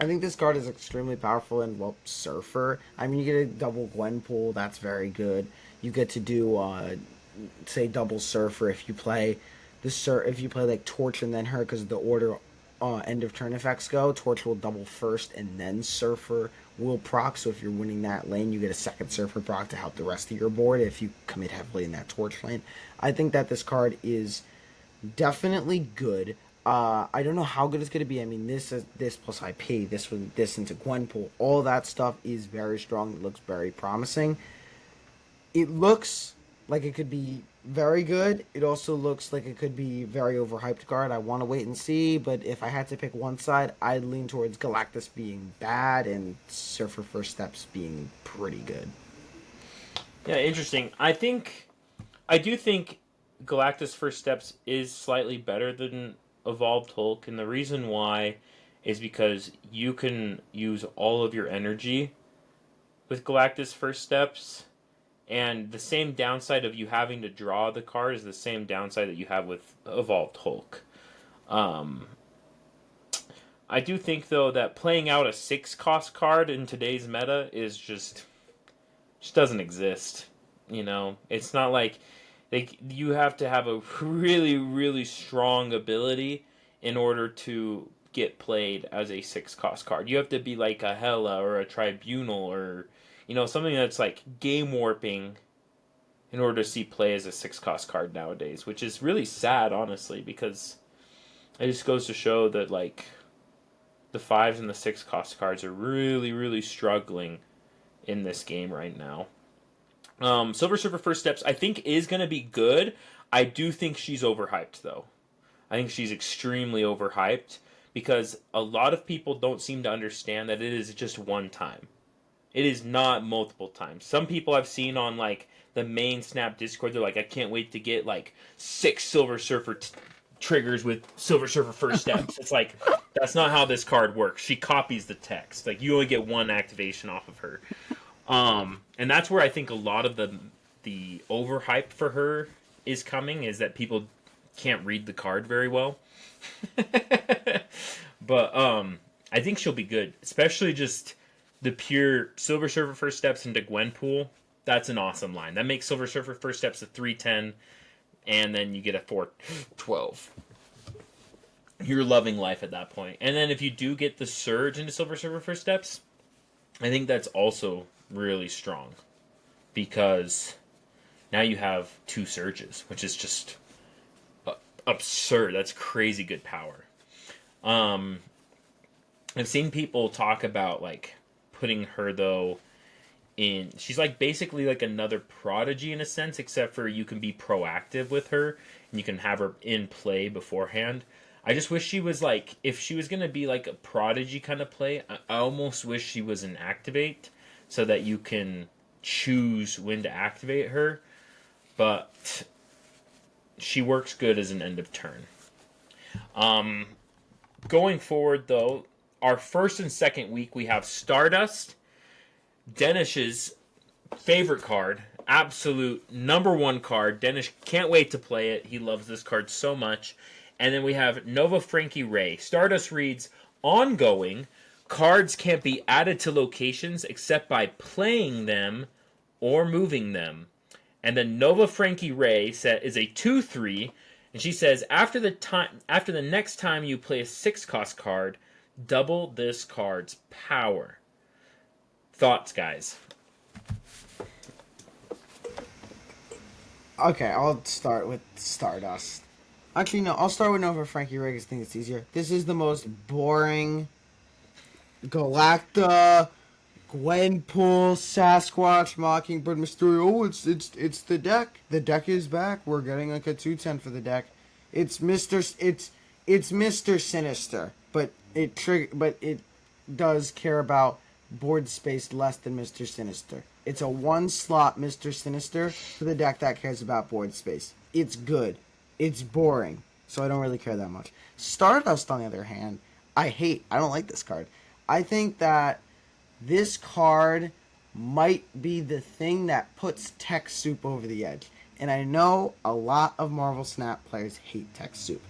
I think this card is extremely powerful in, well, Surfer. I mean, you get a double Gwenpool, that's very good. You get to do, say, double Surfer if you play if you play like Torch and then her, because the order end of turn effects go. Torch will double first and then Surfer will proc. So if you're winning that lane, you get a second Surfer proc to help the rest of your board if you commit heavily in that Torch lane. I think that this card is definitely good. I don't know how good it's going to be. I mean, this plus IP, this into Gwenpool, all that stuff is very strong. It looks very promising. It looks like it could be very good. It also looks like it could be very overhyped card. I want to wait and see, but if I had to pick one side, I'd lean towards Galactus being bad and Surfer First Steps being pretty good. Yeah, interesting. I do think Galactus First Steps is slightly better than Evolved Hulk, and the reason why is because you can use all of your energy with Galactus First Steps, and the same downside of you having to draw the card is the same downside that you have with Evolved Hulk. I do think, though, that playing out a 6-cost card in today's meta is just doesn't exist. You know, it's not like you have to have a really, really strong ability in order to get played as a 6-cost card. You have to be like a Hela or a Tribunal or something that's like game warping in order to see play as a 6-cost card nowadays, which is really sad, honestly, because it just goes to show that like the 5s and the 6-cost cards are really, really struggling in this game right now. Silver Surfer First Steps, I think, is going to be good. I do think she's overhyped, though. I think she's extremely overhyped because a lot of people don't seem to understand that it is just one time. It is not multiple times. Some people I've seen on like the main Snap Discord, they're like, I can't wait to get like 6 Silver Surfer triggers with Silver Surfer First Steps. It's like, that's not how this card works. She copies the text. Like, you only get one activation off of her. And that's where I think a lot of the overhype for her is coming, is that people can't read the card very well. But I think she'll be good, especially just the pure Silver Surfer First Steps into Gwenpool. That's an awesome line. That makes Silver Surfer First Steps a 3/10, and then you get a 4/12. You're loving life at that point. And then if you do get the Surge into Silver Surfer First Steps, I think that's also really strong, because now you have 2 Surges, which is just absurd. That's crazy good power. I've seen people talk about like putting her though in. She's like basically like another Prodigy in a sense, except for you can be proactive with her and you can have her in play beforehand. I just wish she was like, if she was gonna be like a Prodigy kind of play, I almost wish she was an activate so that you can choose when to activate her. But she works good as an end of turn. Going forward, though, our first and second week, we have Stardust, Denish's favorite card, absolute #1 card. Denish can't wait to play it. He loves this card so much. And then we have Nova Frankie Ray. Stardust reads, ongoing, cards can't be added to locations except by playing them or moving them. And then Nova Frankie Ray is a 2/3, and she says, after the next time you play a 6-cost card, double this card's power. Thoughts, guys? Okay, I'll start with Stardust. Actually, no, I'll start with Nova Frankie Ray because I think it's easier. This is the most boring Galacta, Gwenpool, Sasquatch, Mockingbird, Mysterio. Oh, it's the deck. The deck is back. We're getting like a 2/10 for the deck. It's Mr. Sinister, but it does care about board space less than Mr. Sinister. It's a 1-slot Mr. Sinister for the deck that cares about board space. It's good. It's boring, so I don't really care that much. Stardust, on the other hand, I don't like this card. I think that this card might be the thing that puts Tech Soup over the edge. And I know a lot of Marvel Snap players hate Tech Soup.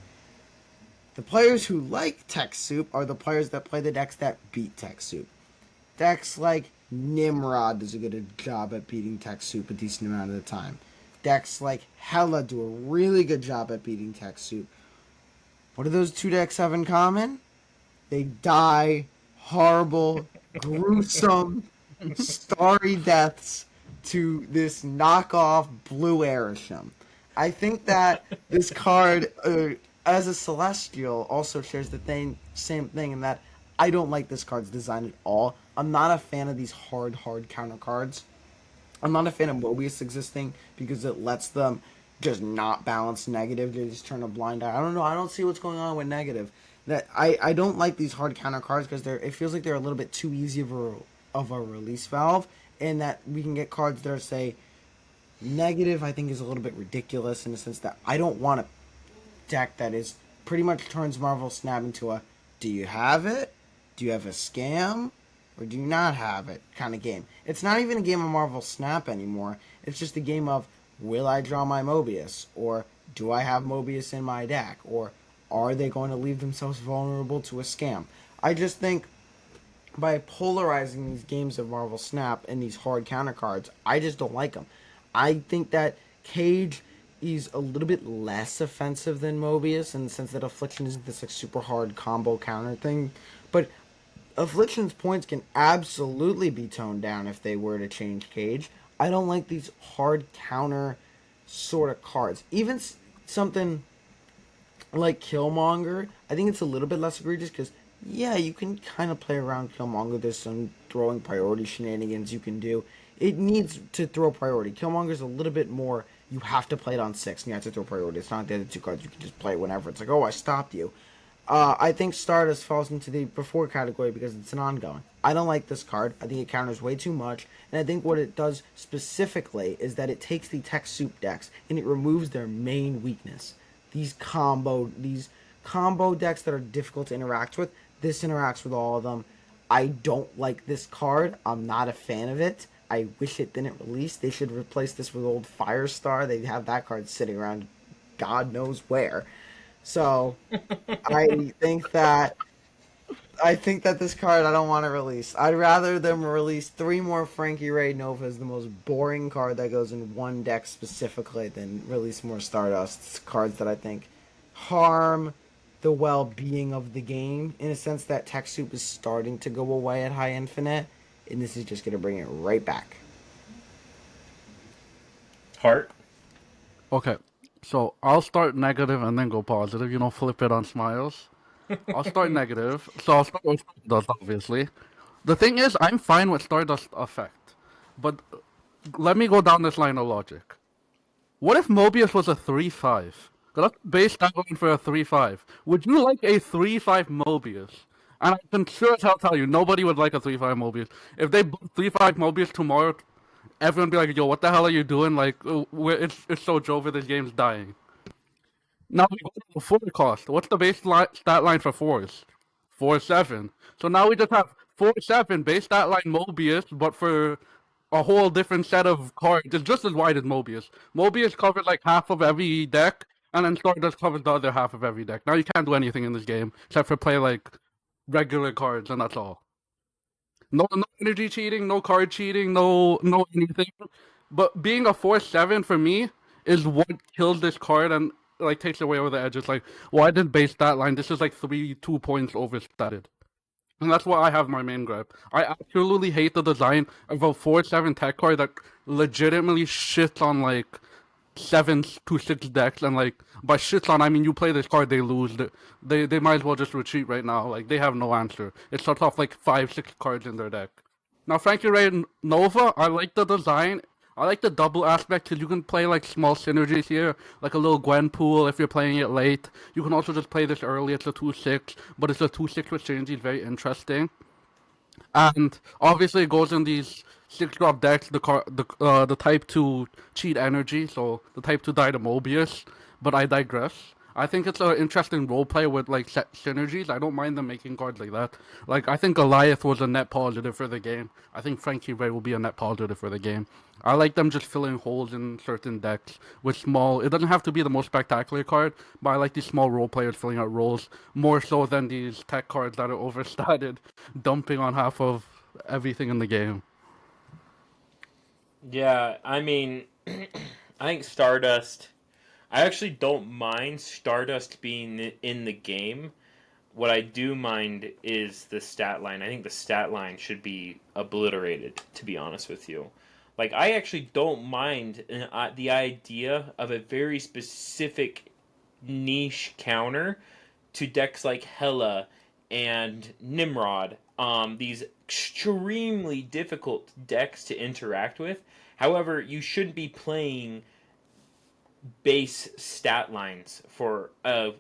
The players who like Tech Soup are the players that play the decks that beat Tech Soup. Decks like Nimrod does a good job at beating Tech Soup a decent amount of the time. Decks like Hela do a really good job at beating Tech Soup. What do those 2 decks have in common? They die horrible, gruesome, starry deaths to this knockoff Blue Airsham. I think that this card, as a Celestial, also shares the same thing in that I don't like this card's design at all. I'm not a fan of these hard counter cards. I'm not a fan of Mobius existing because it lets them just not balance negative. They just turn a blind eye. I don't know. I don't see what's going on with negative. That I don't like these hard counter cards because it feels like they're a little bit too easy of a release valve, and that we can get cards that are, say, negative. I think is a little bit ridiculous in the sense that I don't want a deck that is pretty much turns Marvel Snap into a do you have it? Do you have a scam? Or do you not have it kind of game. It's not even a game of Marvel Snap anymore. It's just a game of will I draw my Mobius? Or do I have Mobius in my deck? Or are they going to leave themselves vulnerable to a scam? I just think by polarizing these games of Marvel Snap and these hard counter cards, I just don't like them. I think that Cage he's a little bit less offensive than Mobius in the sense that Affliction isn't this like super hard combo counter thing, but Affliction's points can absolutely be toned down if they were to change Cage. I don't like these hard counter sort of cards. Even something like Killmonger, I think it's a little bit less egregious because, yeah, you can kind of play around Killmonger. There's some throwing priority shenanigans you can do. It needs to throw priority. Killmonger's a little bit more, you have to play it on 6 and you have to throw priority. It's not the other two cards you can just play whenever. It's like, oh, I stopped you. I think Stardust falls into the before category because it's an ongoing. I don't like this card. I think it counters way too much. And I think what it does specifically is that it takes the Tech Soup decks and it removes their main weakness. These combo decks that are difficult to interact with. This interacts with all of them. I don't like this card. I'm not a fan of it. I wish it didn't release. They should replace this with old Firestar. They have that card sitting around God knows where. So I think that this card I don't want to release. I'd rather them release 3 more Frankie Ray Novas, the most boring card that goes in one deck specifically, than release more Stardust cards that I think harm the well-being of the game in a sense that Tech Soup is starting to go away at High Infinite, and this is just going to bring it right back. Heart. Okay, so I'll start negative and then go positive. You know, flip it on smiles. I'll start negative. So I'll start with Stardust, obviously. The thing is, I'm fine with Stardust effect. But let me go down this line of logic. What if Mobius was a 3-5? That's base line for a 3-5. Would you like a 3-5 Mobius? And I can sure as hell tell you, nobody would like a 3-5 Mobius. If they 3-5 Mobius tomorrow, everyone would be like, yo, what the hell are you doing? Like, it's so Jover, this game's dying. Now we go to the 4 cost. What's the stat line for 4s? 4-7. So now we just have 4-7 base stat line Mobius, but for a whole different set of cards. It's just as wide as Mobius. Mobius covers like half of every deck, and then Stardust covers the other half of every deck. Now you can't do anything in this game except for play like regular cards, and that's all. No energy cheating, no card cheating, no anything. But being a 4-7 for me is what kills this card and like takes away over the edge. It's like, why did base stat line? This is like 2 points overstated. And that's why I have my main gripe. I absolutely hate the design of a 4-7 tech card that legitimately shits on like 7 to 6 decks, and like by shits on I mean you play this card, they lose. They might as well just retreat right now. Like they have no answer. It starts off like 5-6 cards in their deck. Now Frankie Ray Nova, I like the design. I like the double aspect because you can play like small synergies here, like a little Gwen pool if you're playing it late. You can also just play this early. It's a 2-6, but it's a 2-6 with synergies, very interesting. And obviously, it goes in these 6-drop decks. The type 2 cheat energy, so the type 2 die to Mobius. But I digress. I think it's an interesting roleplay with like synergies. I don't mind them making cards like that. Like I think Goliath was a net positive for the game. I think Frankie Ray will be a net positive for the game. I like them just filling holes in certain decks with small. It doesn't have to be the most spectacular card, but I like these small role players filling out roles more so than these tech cards that are overstated, dumping on half of everything in the game. Yeah, I mean, I think Stardust. I actually don't mind Stardust being in the game. What I do mind is the stat line. I think the stat line should be obliterated, to be honest with you. Like, I actually don't mind the idea of a very specific niche counter to decks like Hela and Nimrod. These extremely difficult decks to interact with. However, you shouldn't be playing base stat lines for a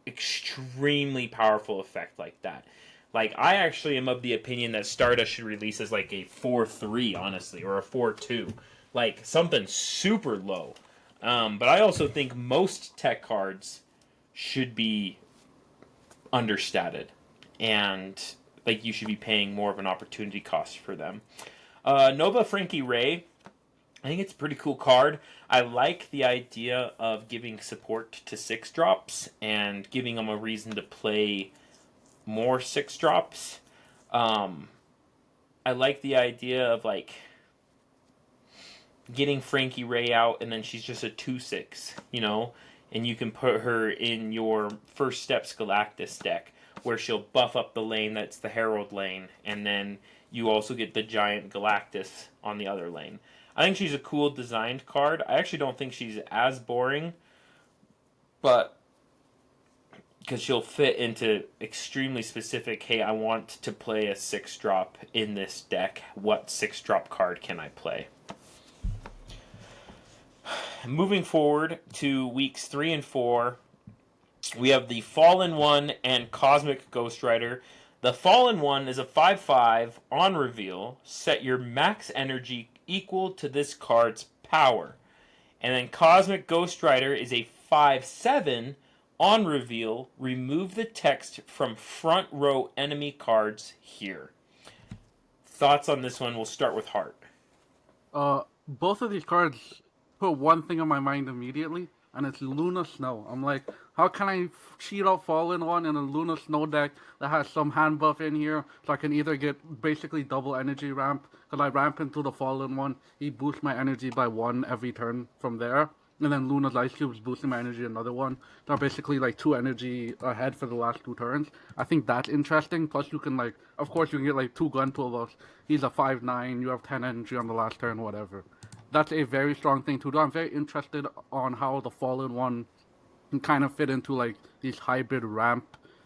extremely powerful effect like that. Like I actually am of the opinion that Stardust should release as like a 4-3, honestly, or a 4-2, like something super low. But I also think most tech cards should be understated, and like you should be paying more of an opportunity cost for them. Nova Frankie Ray, I think it's a pretty cool card. I like the idea of giving support to 6-drops and giving them a reason to play more 6-drops. I like the idea of like getting Frankie Ray out, and then she's just a 2/6, you know, and you can put her in your First Steps Galactus deck, where she'll buff up the lane that's the Herald lane, and then you also get the giant Galactus on the other lane. I think she's a cool designed card. I actually don't think she's as boring, but because she'll fit into extremely specific, hey, I want to play a 6-drop in this deck. What 6-drop card can I play? Moving forward to weeks 3 and 4, we have the Fallen One and Cosmic Ghost Rider. The Fallen One is a 5/5 on reveal. Set your max energy equal to this card's power. And then Cosmic Ghost Rider is a 5/7 on reveal. Remove the text from front row enemy cards here. Thoughts on this one? We'll start with Hart. Both of these cards put one thing on my mind immediately, and it's Luna Snow. I'm like, how can I cheat out Fallen One in a Luna Snow deck that has some hand buff in here, so I can either get basically double energy ramp, because I ramp into the Fallen One, he boosts my energy by 1 every turn from there, and then Luna's Ice Cube is boosting my energy another 1. So I'm basically like 2 energy ahead for the last 2 turns. I think that's interesting. Plus you can like, of course you can get like 2 gun tools. He's a 5/9, you have 10 energy on the last turn, whatever. That's a very strong thing to do. I'm very interested on how the Fallen One can kind of fit into like these hybrid ramp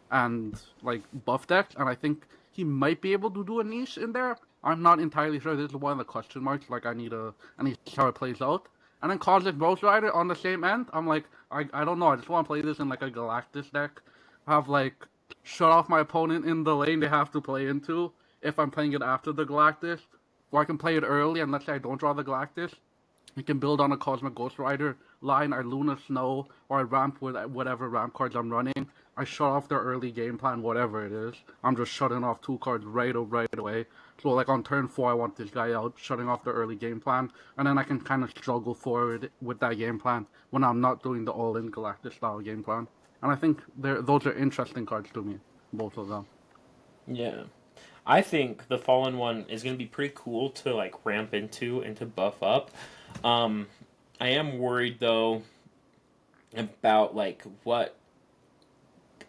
and like buff decks, and I think he might be able to do a niche in there. I'm not entirely sure. This is one of the question marks. Like I need to see how it plays out. And then Cosmic Ghost Rider on the same end. I'm like, I don't know. I just want to play this in like a Galactus deck. Have like shut off my opponent in the lane they have to play into if I'm playing it after the Galactus. Or I can play it early, and let's say I don't draw the Galactus. You can build on a Cosmic Ghost Rider line, I Luna Snow, or I ramp with whatever ramp cards I'm running. I shut off their early game plan, whatever it is. I'm just shutting off 2 cards right away. So like on turn 4, I want this guy out, shutting off the early game plan, and then I can kind of struggle forward with that game plan when I'm not doing the all-in Galactus style game plan. And I think those are interesting cards to me, both of them. Yeah. I think the Fallen One is going to be pretty cool to like ramp into and to buff up. I am worried though about like what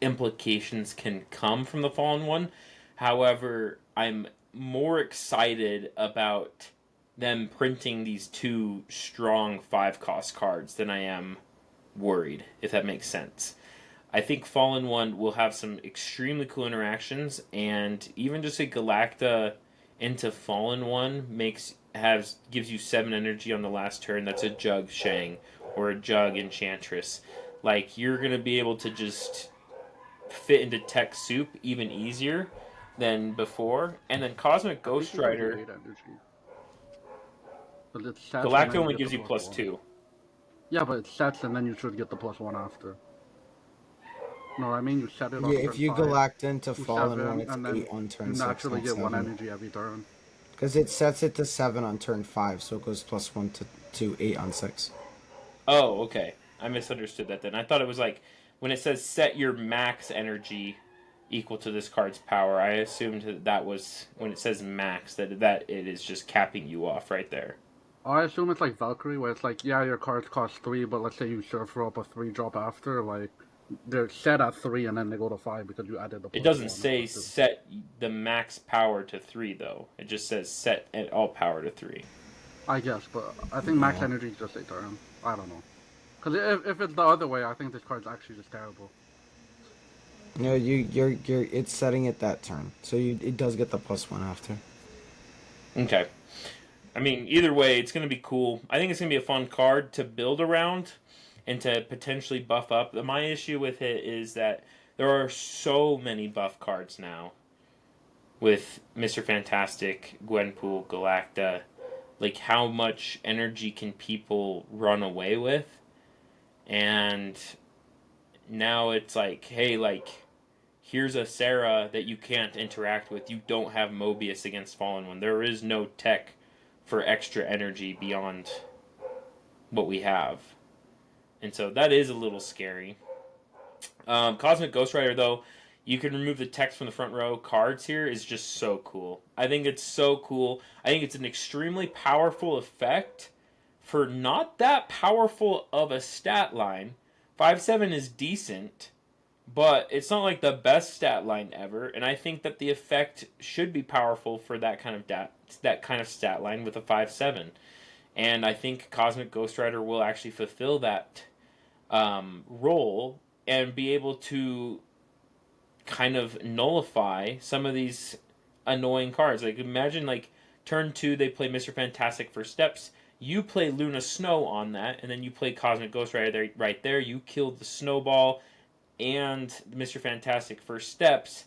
implications can come from the Fallen One. However, I'm more excited about them printing these 2 strong 5-cost cards than I am worried, if that makes sense. I think Fallen One will have some extremely cool interactions, and even just a Galacta into Fallen One gives you 7 energy on the last turn. That's a Jug Shang or a Jug Enchantress. Like you're gonna be able to just fit into Tech Soup even easier than before. And then Cosmic Ghost Rider. Galacta only gives you +2. Yeah, but it sets and then you should get the +1 after. No, I mean you set it on Yeah, turn if you 5, Galacta into you Fallen 7, One, it's and 8 then on turn you 6, naturally not get 1 7. energy every turn. Because it sets it to 7 on turn 5, so it goes +1 to 8 on 6. Oh, okay. I misunderstood that then. I thought it was like when it says set your max energy equal to this card's power. I assumed that was when it says max that it is just capping you off right there. I assume it's like Valkyrie, where it's like, yeah, your cards cost 3, but let's say you throw up a 3-drop after, like, they're set at 3 and then they go to 5 because you added the It plus doesn't 1. say set the max power to 3 though. It just says set all power to 3. I guess, but I think max Yeah. energy is just a turn. I don't know. Because if it's the other way, I think this card's actually just terrible. No, you're it's setting it that turn, so it does get the +1 after. Okay. I mean, either way, it's going to be cool. I think it's going to be a fun card to build around and to potentially buff up. My issue with it is that there are so many buff cards now with Mr. Fantastic, Gwenpool, Galacta. Like, how much energy can people run away with? And now it's like, hey, like, here's a Sarah that you can't interact with. You don't have Mobius against Fallen One. There is no tech for extra energy beyond what we have. And so that is a little scary. Cosmic Ghost Rider, though, you can remove the text from the front row cards here is just so cool. I think it's so cool. I think it's an extremely powerful effect for not that powerful of a stat line. 5/7 is decent, but it's not like the best stat line ever. And I think that the effect should be powerful for that kind of stat line with a 5/7. And I think Cosmic Ghost Rider will actually fulfill that role and be able to kind of nullify some of these annoying cards. Like imagine like turn 2 they play Mr. Fantastic for steps. You play Luna Snow on that, and then you play Cosmic Ghost Rider there, right there. You killed the Snowball and Mr. Fantastic for steps.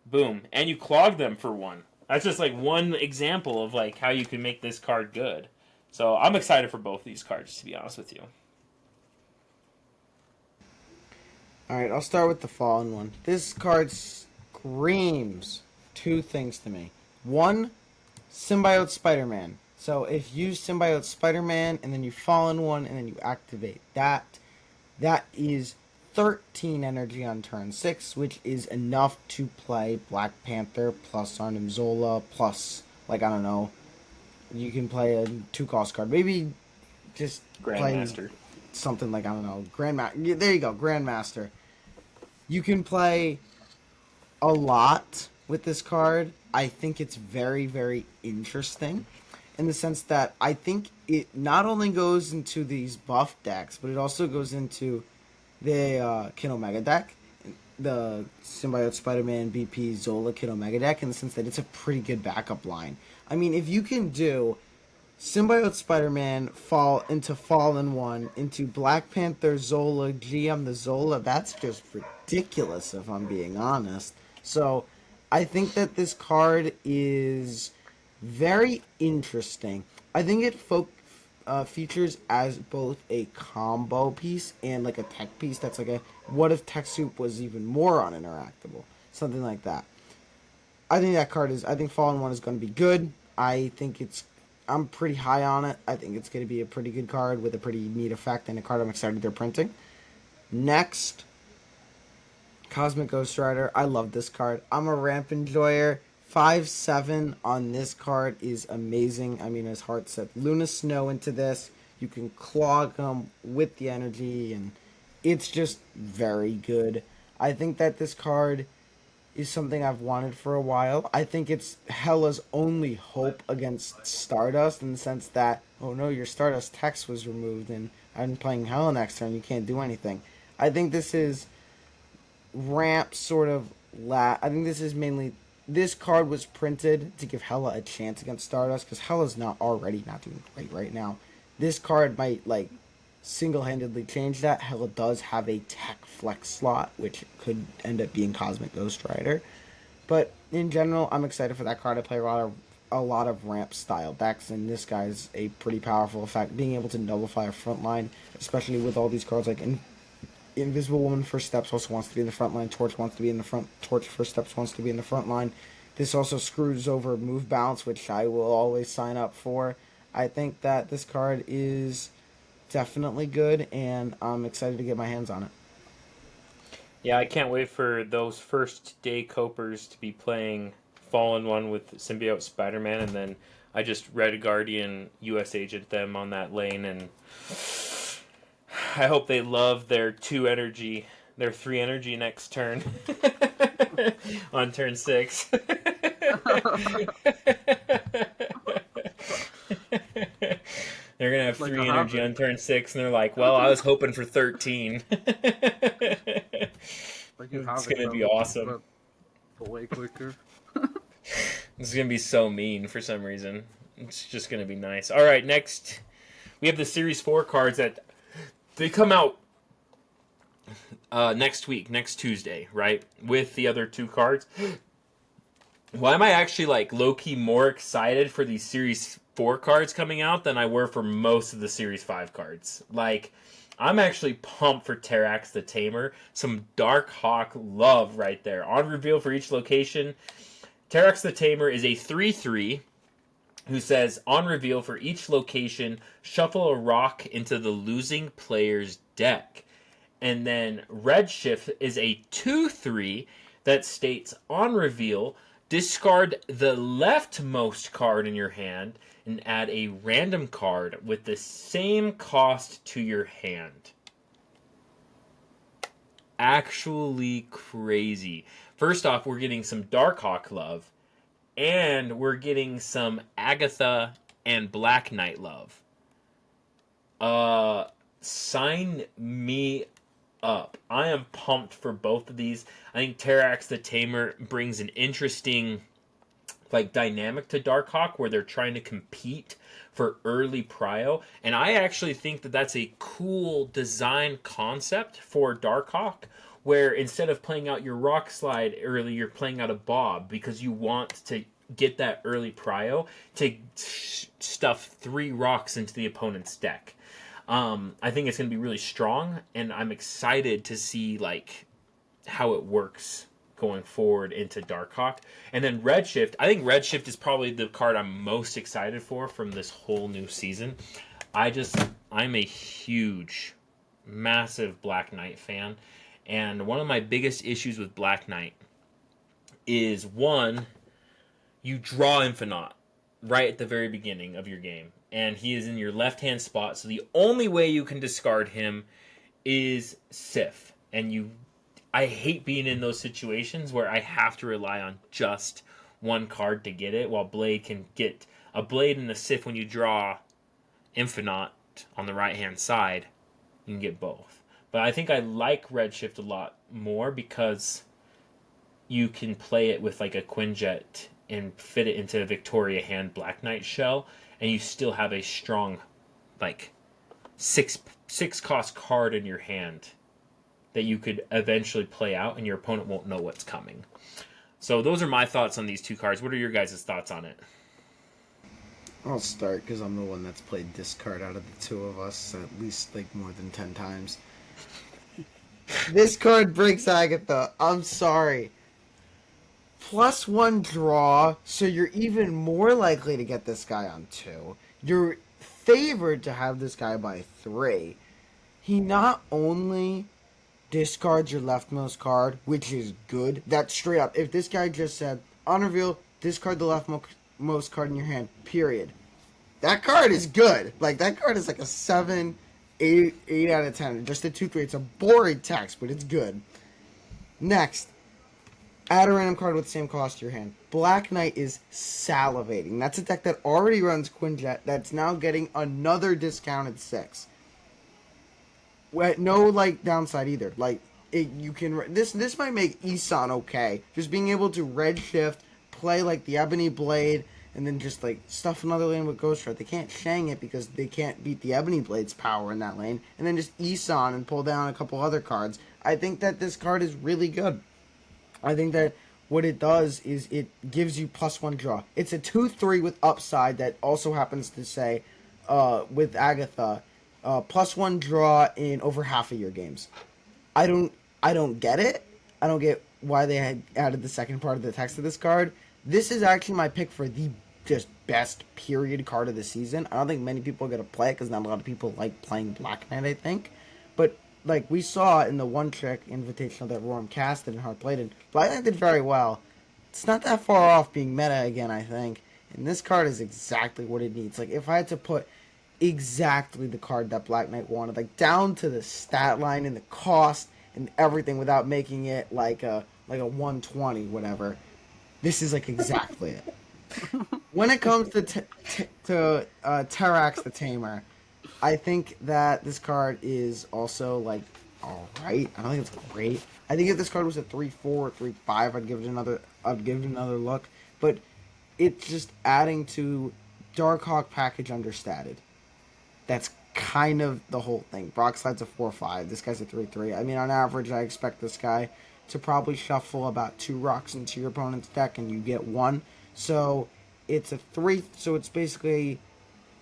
Boom. And you clog them for 1. That's just like one example of like how you can make this card good. So I'm excited for both these cards, to be honest with you. Alright, I'll start with the Fallen one. This card screams 2 things to me. 1, Symbiote Spider-Man. So if you Symbiote Spider-Man and then you Fallen one and then you activate that is 13 energy on turn 6, which is enough to play Black Panther plus Arnim Zola plus, like, I don't know, you can play a 2-cost card. Maybe just Grandmaster. play something like, I don't know, Grandmaster. There you go, Grandmaster. You can play a lot with this card. I think it's very, very interesting in the sense that I think it not only goes into these buff decks, but it also goes into the Kid Omega deck, the Symbiote Spider-Man BP Zola Kid Omega deck, in the sense that it's a pretty good backup line. I mean, if you can do Symbiote Spider-Man fall into Fallen 1, into Black Panther Zola, GM the Zola, that's just ridiculous if I'm being honest. So, I think that this card is very interesting. I think it features as both a combo piece and like a tech piece that's like a what if Tech Soup was even more uninteractable? Something like that. I think Fallen 1 is going to be good. I'm pretty high on it. I think it's going to be a pretty good card with a pretty neat effect and a card I'm excited they're printing. Next, Cosmic Ghost Rider. I love this card. I'm a ramp enjoyer. 5/7 on this card is amazing. I mean, as Hart said, Luna Snow into this. You can clog them with the energy, and it's just very good. I think that this card is something I've wanted for a while. I think it's Hella's only hope against Stardust in the sense that, oh no, your Stardust text was removed and I'm playing Hella next turn, you can't do anything. I think this is ramp sort of I think this is mainly, this card was printed to give Hella a chance against Stardust because Hella's not already not doing great right now. This card might like single-handedly change that. Hella does have a tech flex slot, which could end up being Cosmic Ghost Rider. But in general, I'm excited for that card. I play a lot of ramp style decks, and this guy's a pretty powerful effect. Being able to nullify a front line, especially with all these cards like Invisible Woman for steps also wants to be in the front line. Torch wants to be in the front. Torch for steps wants to be in the front line. This also screws over move bounce, which I will always sign up for. I think that this card is definitely good, and I'm excited to get my hands on it. Yeah, I can't wait for those first day copers to be playing Fallen 1 with Symbiote Spider-Man, and then I just Red Guardian US Agent them on that lane, and I hope they love their 3 energy next turn on turn 6. They're going to have 3 energy on turn 6, and they're like, well, I was hoping for 13. It's going to be awesome. But way quicker. This is going to be so mean for some reason. It's just going to be nice. All right, next, we have the Series 4 cards that they come out next week, next Tuesday, right? With the other 2 cards. Why am I actually like low-key more excited for these Series 4 cards coming out than I were for most of the Series 5 cards? Like, I'm actually pumped for Terrax the Tamer. Some Dark Hawk love right there. On reveal for each location, Terrax the Tamer is a 3/3 who says, on reveal for each location, shuffle a rock into the losing player's deck. And then Redshift is a 2/3 that states, on reveal, discard the leftmost card in your hand and add a random card with the same cost to your hand. Actually crazy. First off, we're getting some Darkhawk love, and we're getting some Agatha and Black Knight love. Sign me up. I am pumped for both of these. I think Terrax the Tamer brings an interesting dynamic to Darkhawk where they're trying to compete for early prio, and I actually think that that's a cool design concept for Darkhawk, where instead of playing out your Rock Slide early, you're playing out a Bob because you want to get that early prio to stuff 3 rocks into the opponent's deck. I think it's going to be really strong, and I'm excited to see how it works going forward into Darkhawk. And then Redshift, I think Redshift is probably the card I'm most excited for from this whole new season. I'm a huge, massive Black Knight fan, and one of my biggest issues with Black Knight is, one, you draw Infinite right at the very beginning of your game, and he is in your left-hand spot, so the only way you can discard him is Sif, and I hate being in those situations where I have to rely on just one card to get it, while Blade can get a Blade and a Sif. When you draw Infinite on the right-hand side, you can get both. But I think I like Redshift a lot more because you can play it with a Quinjet and fit it into a Victoria Hand Black Knight shell, and you still have a strong, six cost card in your hand that you could eventually play out, and your opponent won't know what's coming. So those are my thoughts on these 2 cards. What are your guys' thoughts on it? I'll start because I'm the one that's played this card out of the 2 of us at least more than 10 times. This card breaks Agatha. I'm sorry. +1 draw, so you're even more likely to get this guy on 2. You're favored to have this guy by 3. He not only discards your leftmost card, which is good. That's straight up. If this guy just said, on reveal, discard the leftmost card in your hand, period. That card is good. That card is a 7, 8 out of 10. Just a 2-3. It's a boring text, but it's good. Next, add a random card with the same cost to your hand. Black Knight is salivating. That's a deck that already runs Quinjet that's now getting another discounted 6. No downside either. You can this might make Isan okay. Just being able to redshift, play the Ebony Blade, and then just stuff another lane with Ghost Strike. They can't Shang it because they can't beat the Ebony Blade's power in that lane, and then just Isan and pull down a couple other cards. I think that this card is really good. I think that what it does is it gives you +1 draw. It's a 2-3 with upside that also happens to say with Agatha. +1 draw in over half of your games. I don't get it. I don't get why they had added the second part of the text of this card. This is actually my pick for the just best period card of the season. I don't think many people are going to play it because not a lot of people like playing Black Knight, I think. But we saw in the one-trick invitational that Roram casted and Hard played, Black Knight did very well. It's not that far off being meta again, I think. And this card is exactly what it needs. If I had to put exactly the card that Black Knight wanted, down to the stat line and the cost and everything, without making it like a 120 whatever. This is exactly it. When it comes to Terrax the Tamer, I think that this card is also all right. I don't think it's great. I think if this card was a 3-4 or 3-5, I'd give it another look. But it's just adding to Darkhawk package understated. That's kind of the whole thing. Brockslide's a 4-5. This guy's a 3-3. I mean, on average, I expect this guy to probably shuffle about 2 rocks into your opponent's deck, and you get 1. So it's a 3. So it's basically,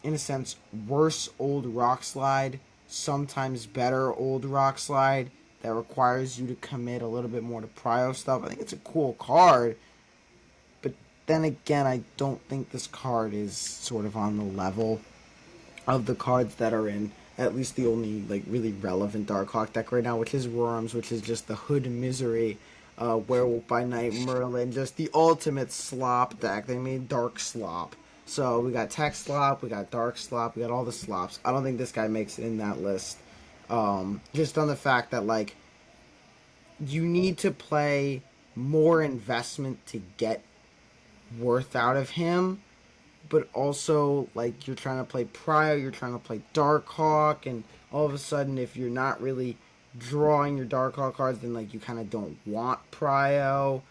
in a sense, worse old Rock Slide, sometimes better old Rock Slide that requires you to commit a little bit more to prio stuff. I think it's a cool card, but then again, I don't think this card is sort of on the level of the cards that are in at least the only really relevant Darkhawk deck right now, which is Worms, which is just the hood misery Werewolf by Night, Merlin, just the ultimate slop deck. They made Dark Slop. So we got Tech Slop, we got Dark Slop, we got all the slops. I don't think this guy makes it in that list. Just on the fact that, like, you need to play more investment to get worth out of him, but also, like, you're trying to play Prio, you're trying to play Darkhawk, and all of a sudden, if you're not really drawing your Darkhawk cards, then, like, you kind of don't want Prio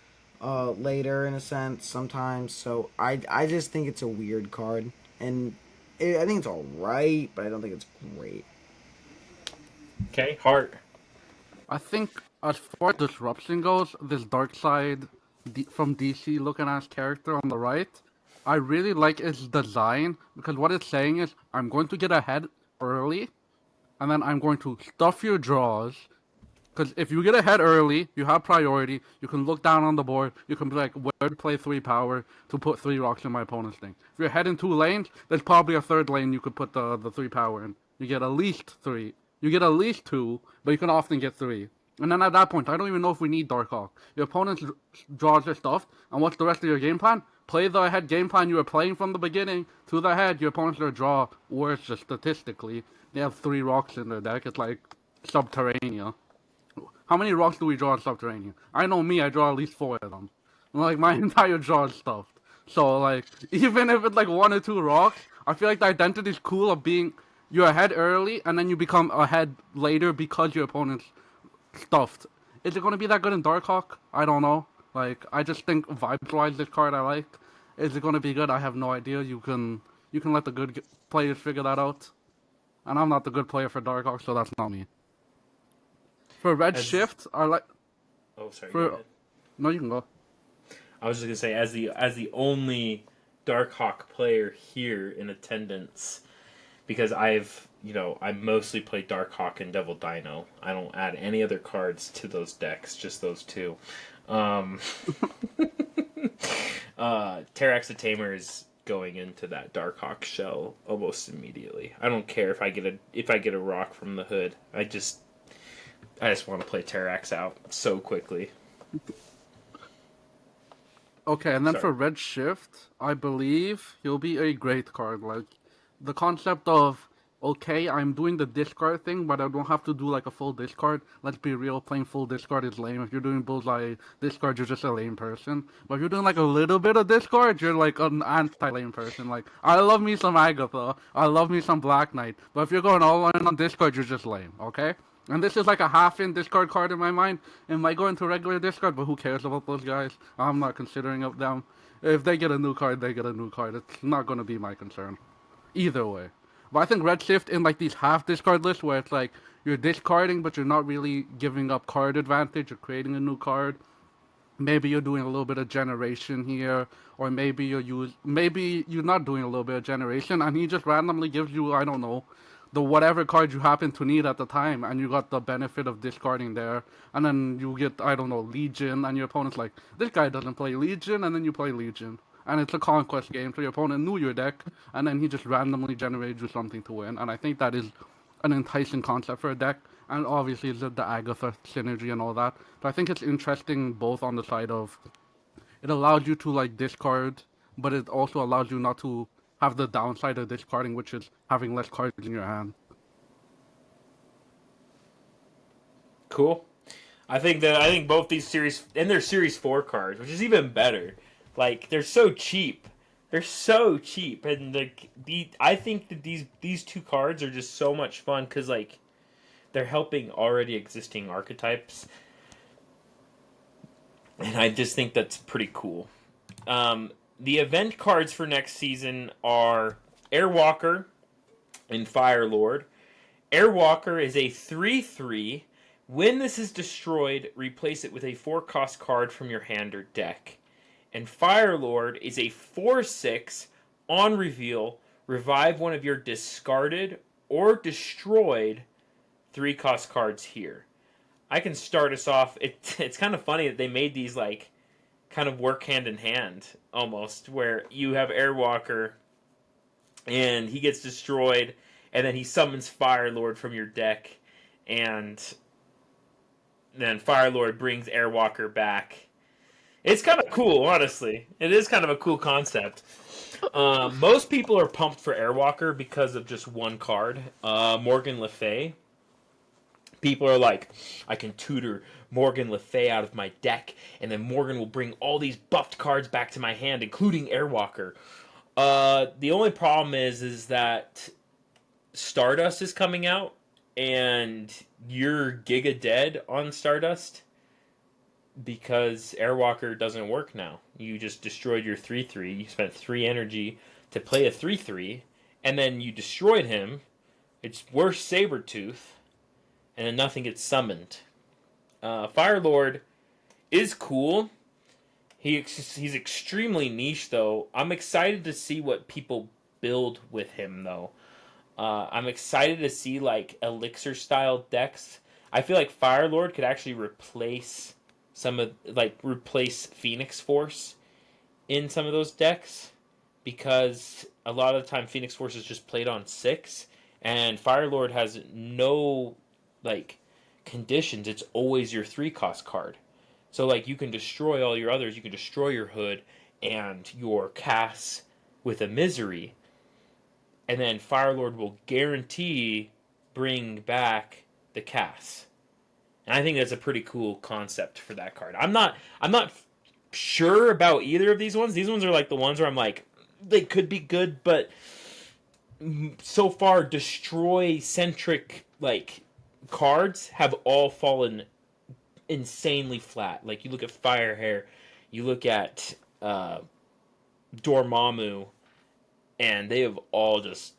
later, in a sense, sometimes. So I just think it's a weird card, and I think it's alright, but I don't think it's great. Okay, Hart. I think as far as disruption goes, this dark side from DC looking ass character on the right, I really like its design because what it's saying is I'm going to get ahead early, and then I'm going to stuff your draws. Because if you get ahead early, you have priority. You can look down on the board. You can be like, where to play 3 power to put 3 rocks in my opponent's thing. If you're ahead in 2 lanes, there's probably a 3rd lane you could put the 3 power in. You get at least 3. You get at least 2, but you can often get 3. And then at that point, I don't even know if we need Darkhawk. Your opponent's draws are stuffed, and what's the rest of your game plan? Play the head game plan you were playing from the beginning to the head. Your opponent's gonna draw worse just statistically. They have 3 rocks in their deck. It's like Subterranea. How many rocks do we draw in Subterranean? I know me, I draw at least 4 of them. Like, my entire draw is stuffed. So, like, even if it's like 1 or 2 rocks, I feel like the identity is cool of being you're ahead early and then you become ahead later because your opponent's stuffed. Is it going to be that good in Darkhawk? I don't know. Like, I just think vibes-wise, this card I like. Is it going to be good? I have no idea. You can let the good players figure that out. And I'm not the good player for Darkhawk, so that's not me. For Red Shift, I like. Oh, sorry. Go For ahead. no, you can go. I was just gonna say, as the only Darkhawk player here in attendance, because I mostly play Darkhawk and Devil Dino. I don't add any other cards to those decks, just those 2. Terrax the Tamer is going into that Darkhawk shell almost immediately. I don't care if I get a rock from the hood. I just want to play Terrax out so quickly. Okay, and then Sorry. for Red Shift, I believe he'll be a great card. Like, the concept of, okay, I'm doing the discard thing, but I don't have to do like a full discard. Let's be real, playing full discard is lame. If you're doing bullseye discard, you're just a lame person. But if you're doing like a little bit of discard, you're like an anti-lame person. Like, I love me some Agatha, I love me some Black Knight. But if you're going all in on discard, you're just lame, okay? And this is like a half-in discard card in my mind. It might go into regular discard, but who cares about those guys? I'm not considering of them. If they get a new card, they get a new card. It's not going to be my concern. Either way. But I think Redshift in like these half discard lists where it's like you're discarding, but you're not really giving up card advantage or creating a new card. Maybe you're doing a little bit of generation here, or maybe maybe you're not doing a little bit of generation, and he just randomly gives you, I don't know, the whatever card you happen to need at the time, and you got the benefit of discarding there, and then you get, I don't know, Legion, and your opponent's like, this guy doesn't play Legion, and then you play Legion. And it's a conquest game, so your opponent knew your deck, and then he just randomly generated you something to win, and I think that is an enticing concept for a deck, and obviously the Agatha synergy and all that. But I think it's interesting both on the side of it allows you to like discard, but it also allows you not to have the downside of discarding, which is having less cards in your hand. Cool. I think both these series and they're series 4 cards, which is even better. Like, they're so cheap. They're so cheap, and I think that these 2 cards are just so much fun because like they're helping already existing archetypes, and I just think that's pretty cool. The event cards for next season are Airwalker and Firelord. Airwalker is a 3/3. When this is destroyed, replace it with a 4-cost card from your hand or deck. And Firelord is a 4/6. On reveal, revive one of your discarded or destroyed 3-cost cards here. I can start us off. It's kind of funny that they made these like kind of work hand in hand almost, where you have Airwalker and he gets destroyed, and then he summons Firelord from your deck, and then Firelord brings Airwalker back. It's kind of cool, honestly. It is kind of a cool concept. Most people are pumped for Airwalker because of just one card, Morgan Le Fay. People are like, I can tutor Morgan Le Fay out of my deck, and then Morgan will bring all these buffed cards back to my hand, including Airwalker. The only problem is that Stardust is coming out, and you're Giga dead on Stardust because Airwalker doesn't work now. You just destroyed your 3/3. You spent 3 energy to play a 3/3, and then you destroyed him. It's worse Sabretooth, and then nothing gets summoned. Firelord is cool. He's extremely niche, though. I'm excited to see what people build with him, though. I'm excited to see like elixir style decks. I feel like Firelord could actually replace replace Phoenix Force in some of those decks, because a lot of the time Phoenix Force is just played on 6, and Firelord has no like conditions. It's always your 3-cost card. So like you can destroy all your others. You can destroy your Hood and your Cass with a Misery, and then Firelord will guarantee bring back the Cass. And I think that's a pretty cool concept for that card. I'm not sure about either of these ones. These ones are like the ones where I'm like, they could be good, but so far destroy centric like cards have all fallen insanely flat. Like you look at Firehair, you look at Dormammu, and they have all just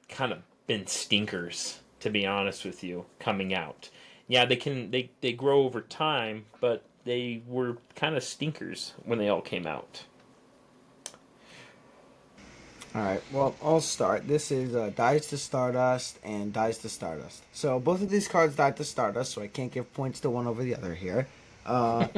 kind of been stinkers, to be honest with you, coming out. Yeah, they grow over time, but they were kind of stinkers when they all came out. All right, well, I'll start. This is Dies to Stardust and Dies to Stardust. So both of these cards died to Stardust, so I can't give points to one over the other here. I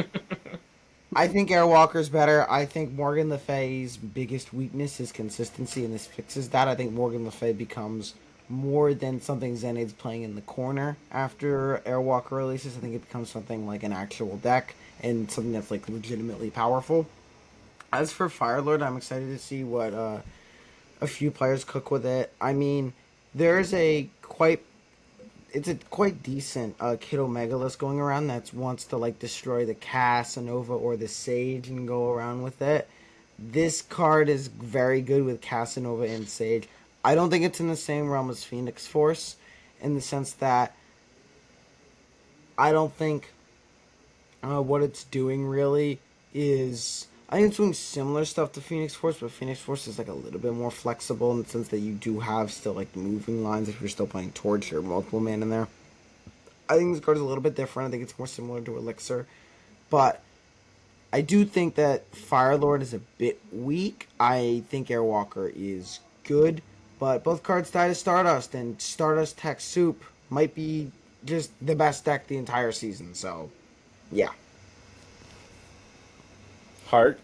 think Airwalker's better. I think Morgan Le Fay's biggest weakness is consistency, and this fixes that. I think Morgan Le Fay becomes more than something Zenaid's playing in the corner after Airwalker releases. I think it becomes something like an actual deck and something that's like legitimately powerful. As for Firelord, I'm excited to see what a few players cook with it. I mean, there's it's a quite decent Kid Omegalus going around that wants to like destroy the Casanova or the Sage and go around with it. This card is very good with Casanova and Sage. I don't think it's in the same realm as Phoenix Force, in the sense that I don't think what it's doing really is... I think it's doing similar stuff to Phoenix Force, but Phoenix Force is like a little bit more flexible in the sense that you do have still like moving lines if you're still playing Torch or multiple man in there. I think this card is a little bit different. I think it's more similar to Elixir, but I do think that Firelord is a bit weak. I think Airwalker is good, but both cards die to Stardust, and Stardust Tech Soup might be just the best deck the entire season. So, yeah. Heart.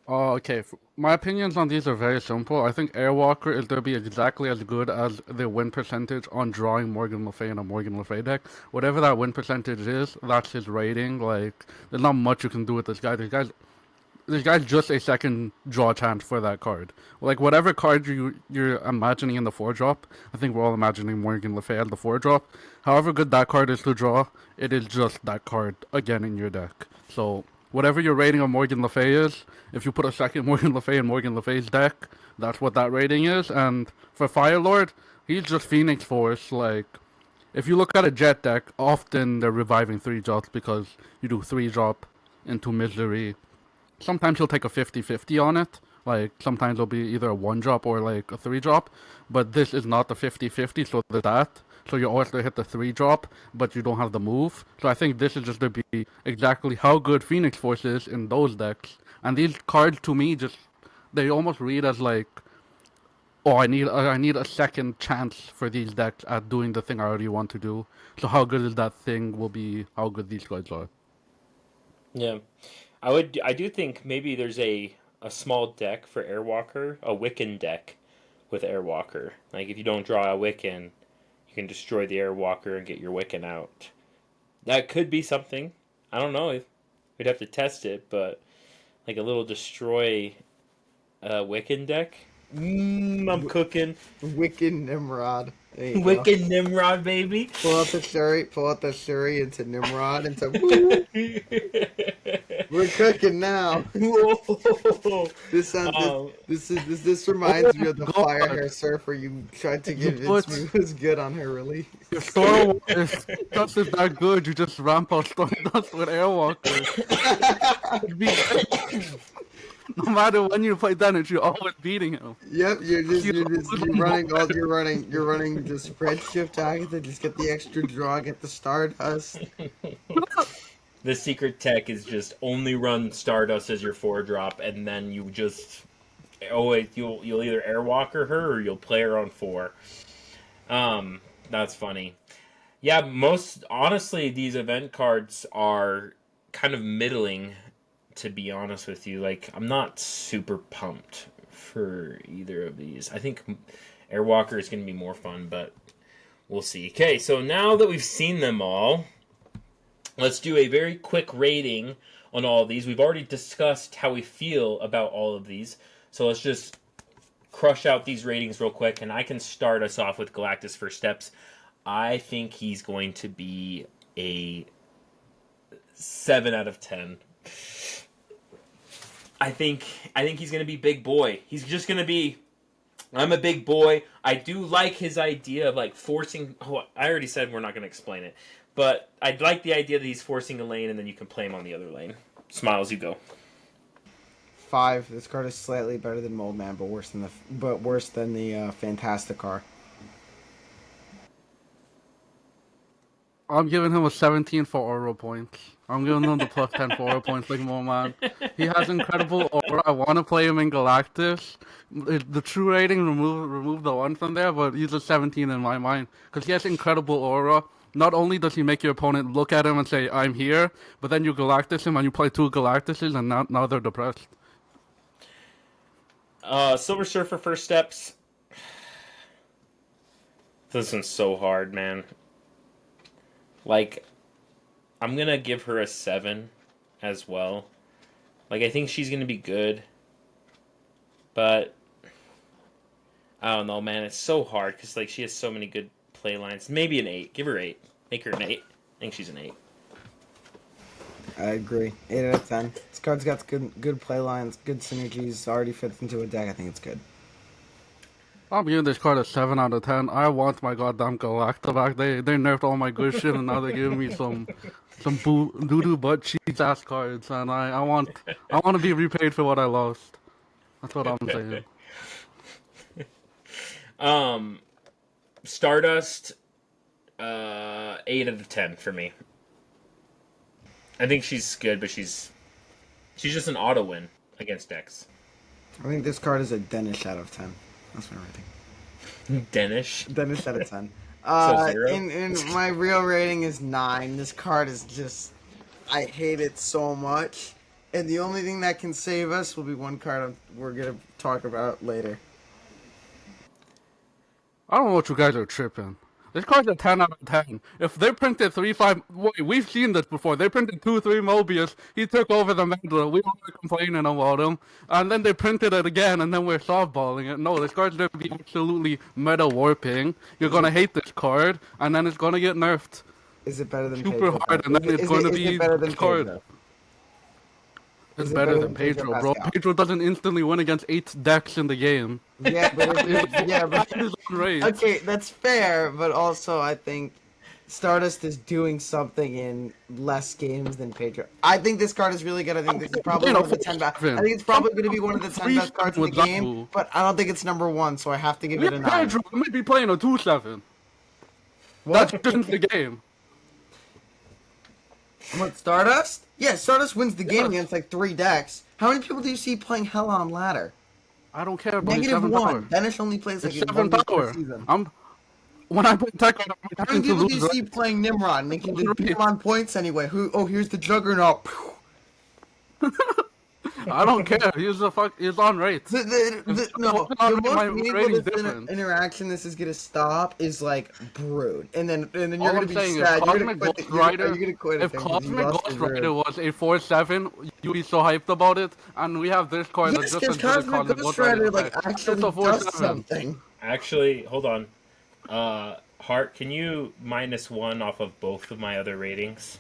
Oh, okay. My opinions on these are very simple. I think Airwalker is going to be exactly as good as the win percentage on drawing Morgan Le Fay in a Morgan Le Fay deck. Whatever that win percentage is, that's his rating. Like, there's not much you can do with this guy. This guy's just a second draw chance for that card. Like, whatever card you're imagining in the 4-drop, I think we're all imagining Morgan Le Fay as the 4-drop. However good that card is to draw, it is just that card again in your deck. So, whatever your rating of Morgan Le Fay is, if you put a second Morgan Le Fay in Morgan Le Fay's deck, that's what that rating is. And for Firelord, he's just Phoenix Force. Like, if you look at a Jet deck, often they're reviving 3-drops because you do 3-drop into Misery. Sometimes he'll take a 50-50 on it. Like, sometimes it'll be either a 1-drop or like a 3-drop. But this is not the 50-50, so there's that. So you always hit the 3-drop, but you don't have the move. So I think this is just to be exactly how good Phoenix Force is in those decks. And these cards, to me, they almost read as like, oh, I need a second chance for these decks at doing the thing I already want to do. So how good is that thing will be how good these cards are. Yeah, I do think maybe there's a small deck for Airwalker, a Wiccan deck with Airwalker. Like if you don't draw a Wiccan, you can destroy the Airwalker and get your Wiccan out. That could be something. I don't know. We'd have to test it, but like a little destroy Wiccan deck. I'm cooking. Wiccan Nimrod. There you go. Wiccan Nimrod, baby. Pull out the Shuri into Nimrod, into woo! We're cooking now. Whoa. This this reminds me of the fire hair surfer you tried to convince me was good on her release. If Stardust is that good, you just ramp out Stardust with Airwalker. It'd be- no matter when you play Dennis, you're always beating him. Yep, you're running the spread shift Agatha, just get the extra draw, get the Stardust. The secret tech is just only run Stardust as your 4-drop, and then you just you'll either Airwalker her or you'll play her on 4. That's funny. Yeah, most honestly, these event cards are kind of middling. To be honest with you, like I'm not super pumped for either of these. I think Airwalker is going to be more fun, but we'll see. Okay, so now that we've seen them all, let's do a very quick rating on all of these. We've already discussed how we feel about all of these, so let's just crush out these ratings real quick, and I can start us off with Galactus First Steps. I think he's going to be a 7 out of 10. I think he's going to be big boy. He's just going to be, I'm a big boy. I do like his idea of like forcing, I already said we're not going to explain it, but I'd like the idea that he's forcing a lane and then you can play him on the other lane. Smiles, you go. 5. This card is slightly better than Mold Man, but worse than the Fantastic car. I'm giving him a 17 for aura points. I'm giving him the plus 10 for aura points like more man. He has incredible aura. I want to play him in Galactus. The true rating, remove the 1 from there, but he's a 17 in my mind. Because he has incredible aura. Not only does he make your opponent look at him and say, I'm here, but then you Galactus him and you play 2 Galactuses and now they're depressed. Silver Surfer First Steps. This one's so hard, man. Like, I'm going to give her a 7 as well. Like, I think she's going to be good. But, I don't know, man. It's so hard because, like, she has so many good play lines. Maybe an 8. Give her 8. Make her an 8. I think she's an 8. I agree. 8 out of 10. This card's got good play lines, good synergies, already fits into a deck. I think it's good. I'm giving this card a 7 out of 10. I want my goddamn Galacta back. They nerfed all my good shit, and now they're giving me some doo-doo butt cheese ass cards, and I want to be repaid for what I lost. That's what I'm saying. Stardust, 8 out of 10 for me. I think she's good, but she's just an auto win against decks. I think this card is a Danish out of 10. That's my rating. Danish out of 10. So 0? In my real rating is 9. This card is just, I hate it so much. And the only thing that can save us will be one card we're gonna talk about later. I don't know what you guys are tripping. This card's a 10 out of 10. If they printed 3-5... Wait, we've seen this before. They printed 2-3 Mobius. He took over the meta. We were complaining about him. And then they printed it again, and then we're softballing it. No, this card's going to be absolutely meta warping. You're going to hate this card, and then it's going to get nerfed. Is it better than super Pedro? hard, and then it's going to be better than this card. Pedro? It's better than Pedro, bro. Pascal? Pedro doesn't instantly win against 8 decks in the game. Yeah, but Right. okay, that's fair. But also, I think Stardust is doing something in less games than Pedro. I think this card is really good. I think this is probably one of the 10 best. I think it's probably going to be one of the 10 best cards in the game. But I don't think it's number 1, so I have to give it a 9. Pedro might be playing a 2-7. That's just in the game. What, Stardust? Yeah, Stardust wins the game against like 3 decks. How many people do you see playing Hell on Ladder? I don't care about -1. Power. Danish only plays like It's 1 7 power. season. When I play Tech, I'm How many people do you see playing Nimrod and they can beat him on points anyway? Here's the Juggernaut. I don't care. He's on rates. No, My the most meaningful rating's this different. interaction this is gonna stop is like Brood, and then you're All gonna I'm be saying is sad. You're gonna Cosmic quit. Ghost Are Rider. you gonna quit it If then because you Cosmic lost your Ghost Rider Brood? was a 4-7, you'd be so hyped about it. And we have this card that's Yes, just because as good as Cosmic Cosmic Ghost Ghost Rider. Rider like Okay, it's actually a does 4-7. something. Actually, hold on. Hart, can you -1 off of both of my other ratings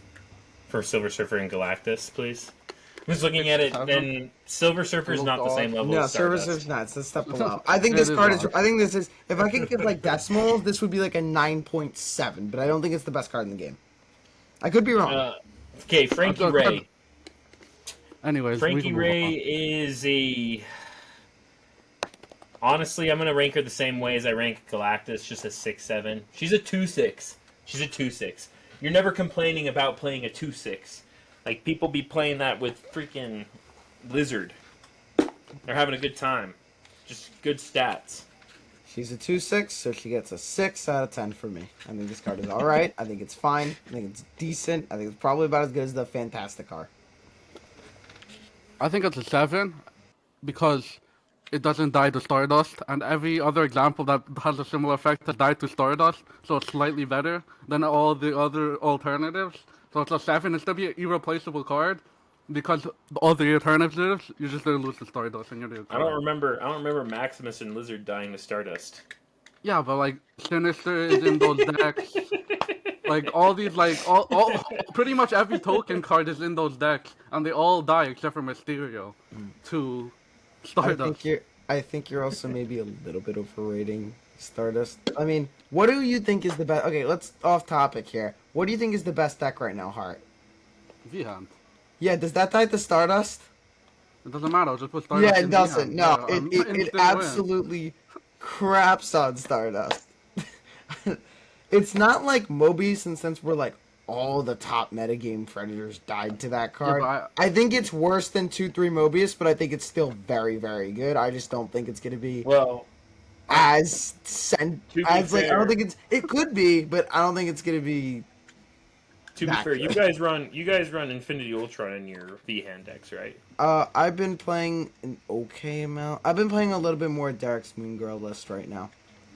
for Silver Surfer and Galactus, please? I'm just looking at it, and Silver Surfer is not the same level No, as Stardust. Servicer's not. It's a step below. I think this card is. I think this is. If I could give like decimals, this would be like a 9.7. But I don't think it's the best card in the game. I could be wrong. Okay, Frankie Ray. Anyways, Frankie Ray is a. Honestly, I'm gonna rank her the same way as I rank Galactus, just a 6-7. She's a 2-6. She's a 2-6. You're never complaining about playing a 2-6. Like people be playing that with freaking Lizard. They're having a good time. Just good stats. She's a 2-6, so she gets a 6 out of 10 for me. I think this card is all right. I think it's fine. I think it's decent. I think it's probably about as good as the Fantastic card. I think it's a 7 because it doesn't die to Stardust, and every other example that has a similar effect has died to Stardust, so it's slightly better than all the other alternatives. So it's a 7. It's to be an irreplaceable card because all the alternatives you just didn't lose to Stardust, and you're the I don't remember Maximus and Lizard dying to Stardust. Yeah, but like Sinister is in those decks. Like all these, like all pretty much every token card is in those decks, and they all die except for Mysterio to Stardust. I think you're also maybe a little bit overrating Stardust. I mean, what do you think is the best? Okay, let's off topic here. What do you think is the best deck right now, Hart? V-Hand. Yeah, does that tie to Stardust? It doesn't matter. I'll just put Stardust. Yeah, it in doesn't. V-Hand. No, Yeah, it instant win. absolutely craps on Stardust. It's not like Mobius, and since we're like all the top metagame predators died to that card. Yeah, I think it's worse than 2-3 Mobius, but I think it's still very, very good. I just don't think it's gonna be as I don't think it could be, but I don't think it's gonna be. To be fair, you guys run Infinity Ultron in your V-Hand decks, right? I've been playing an okay amount. I've been playing a little bit more Derek's Moon Girl list right now.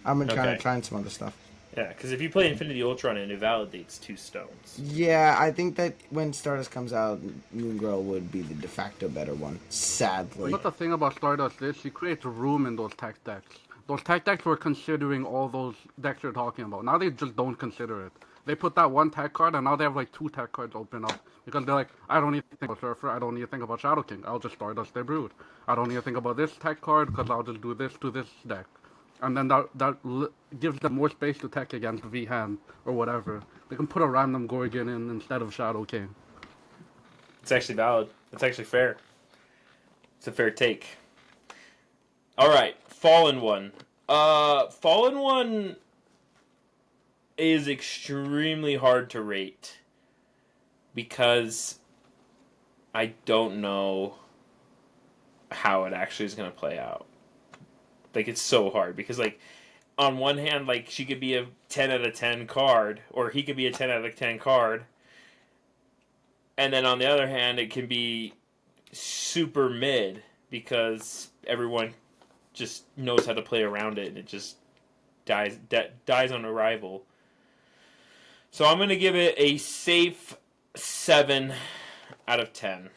I've been trying some other stuff. Yeah, because if you play Infinity Ultron, it invalidates 2 stones. Yeah, I think that when Stardust comes out, Moon Girl would be the de facto better one. Sadly. But the thing about Stardust is she creates room in those tech decks. Those tech decks were considering all those decks you're talking about. Now they just don't consider it. They put that one tech card, and now they have like 2 tech cards open up. Because they're like, I don't need to think about Surfer, I don't need to think about Shadow King, I'll just Stardust their Brood. I don't need to think about this tech card, because I'll just do this to this deck. And then that gives them more space to tech against V-Hand or whatever. They can put a random Gorgon in instead of Shadow King. It's actually valid. It's actually fair. It's a fair take. Alright, Fallen One. Fallen One is extremely hard to rate because I don't know how it actually is going to play out. Like, it's so hard because, like, on one hand, like, she could be a 10 out of 10 card, or he could be a 10 out of 10 card, and then on the other hand, it can be super mid because everyone just knows how to play around it, and it just dies on arrival. So I'm going to give it a safe 7 out of 10.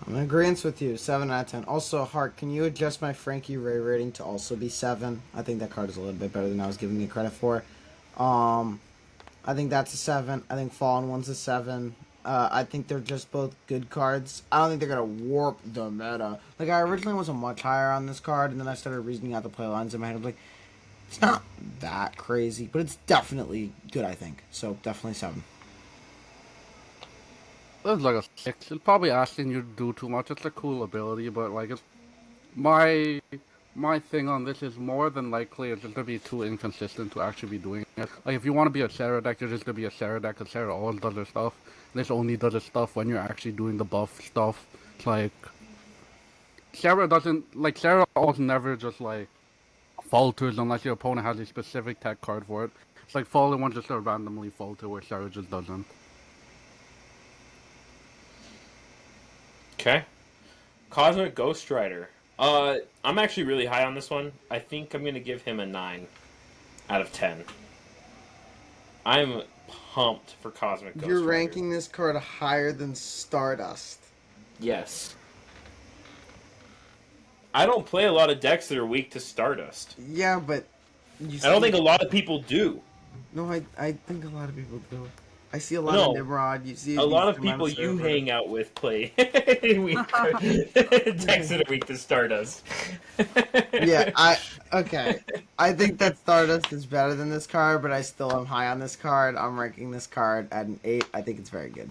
I'm in agreement with you. 7 out of 10. Also, Hart, can you adjust my Frankie Ray rating to also be 7? I think that card is a little bit better than I was giving you credit for. I think that's a 7. I think Fallen One's a 7. I think they're just both good cards. I don't think they're going to warp the meta. Like, I originally was much higher on this card, and then I started reasoning out the play lines in my head. I was like, it's not that crazy, but it's definitely good, I think. So, definitely 7. It's like a 6. It's probably asking you to do too much. It's a cool ability, but like it's my thing on this is more than likely it's just gonna be too inconsistent to actually be doing it. Like if you want to be a Sarah deck, you're just gonna be a Sarah deck because Sarah always does her stuff. This only does her stuff when you're actually doing the buff stuff. It's like Sarah almost never just like falters unless your opponent has a specific tech card for it. It's like Fallen One just a randomly falter where Sarah just doesn't. Okay. Cosmic Ghost Rider. I'm actually really high on this one. I think I'm gonna give him a 9 out of 10. I'm pumped for Cosmic You're Ghost Rider. ranking this card higher than Stardust. Yes. I don't play a lot of decks that are weak to Stardust. Yeah, but you I don't see, think a lot of people do. no, I think a lot of people do. I see a lot of No, Nimrod. You see a these lot of amount of people you servers. hang out with play weak decks that are weak to Stardust. Yeah, okay. I think that Stardust is better than this card, but I still am high on this card. I'm ranking this card at an 8. I think it's very good.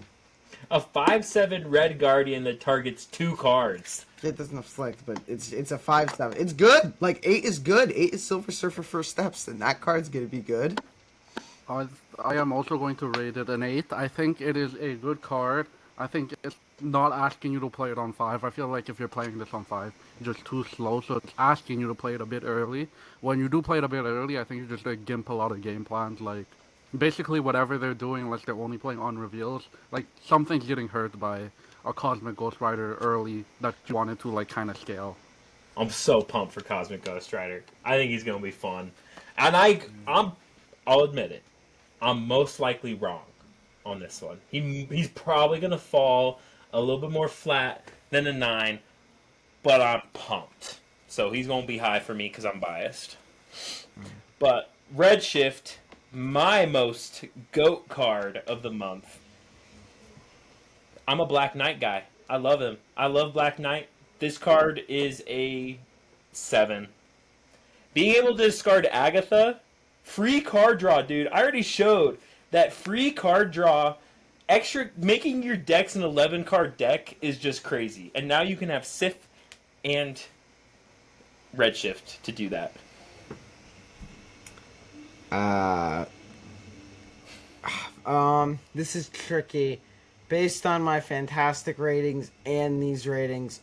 A 5/7 red guardian that targets 2 cards. It doesn't have select, but it's a 5/7. It's good. Like 8 is good. 8 is Silver Surfer first steps, and that card's gonna be good. I, I am also going to rate it an 8. I think it is a good card. I think it's not asking you to play it on 5. I feel like if you're playing this on 5, you're just too slow, so it's asking you to play it a bit early. When you do play it a bit early, I think you just gimp a lot of game plans. Like, basically whatever they're doing, unless they're only playing on reveals, like, something's getting hurt by a Cosmic Ghost Rider early that you wanted to, like, kind of scale. I'm so pumped for Cosmic Ghost Rider. I think he's gonna be fun, and I'll admit it. I'm most likely wrong on this one. He's probably gonna fall a little bit more flat than a 9, but I'm pumped. So he's gonna be high for me because I'm biased. But Redshift, my most GOAT card of the month. I'm a Black Knight guy. I love him. I love Black Knight. This card is a 7. Being able to discard Agatha, free card draw, dude. I already showed that free card draw, extra making your decks an 11 card deck is just crazy. And now you can have Sith and Redshift to do that. This is tricky. Based on my fantastic ratings and these ratings,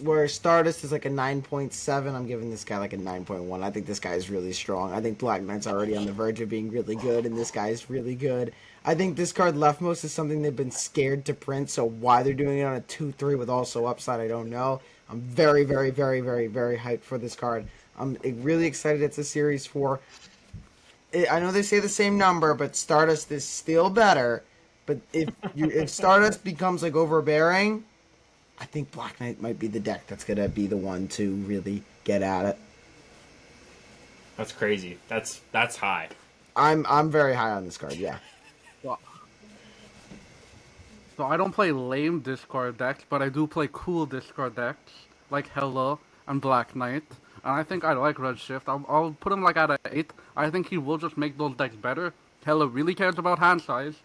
where Stardust is like a 9.7, I'm giving this guy like a 9.1. I think this guy is really strong. I think Black Knight's already on the verge of being really good, and this guy is really good. I think this card leftmost is something they've been scared to print, so why they're doing it on a 2/3 with also upside, I don't know. I'm very, very, very, very, very hyped for this card. I'm really excited it's a Series 4. I know they say the same number, but Stardust is still better. But if Stardust becomes like overbearing, I think Black Knight might be the deck that's gonna be the one to really get at it. That's crazy. That's high. I'm very high on this card. Yeah. So, so I don't play lame discard decks, but I do play cool discard decks, like Hella and Black Knight. And I think I like Redshift. I'll put him like at an 8. I think he will just make those decks better. Hella really cares about hand size.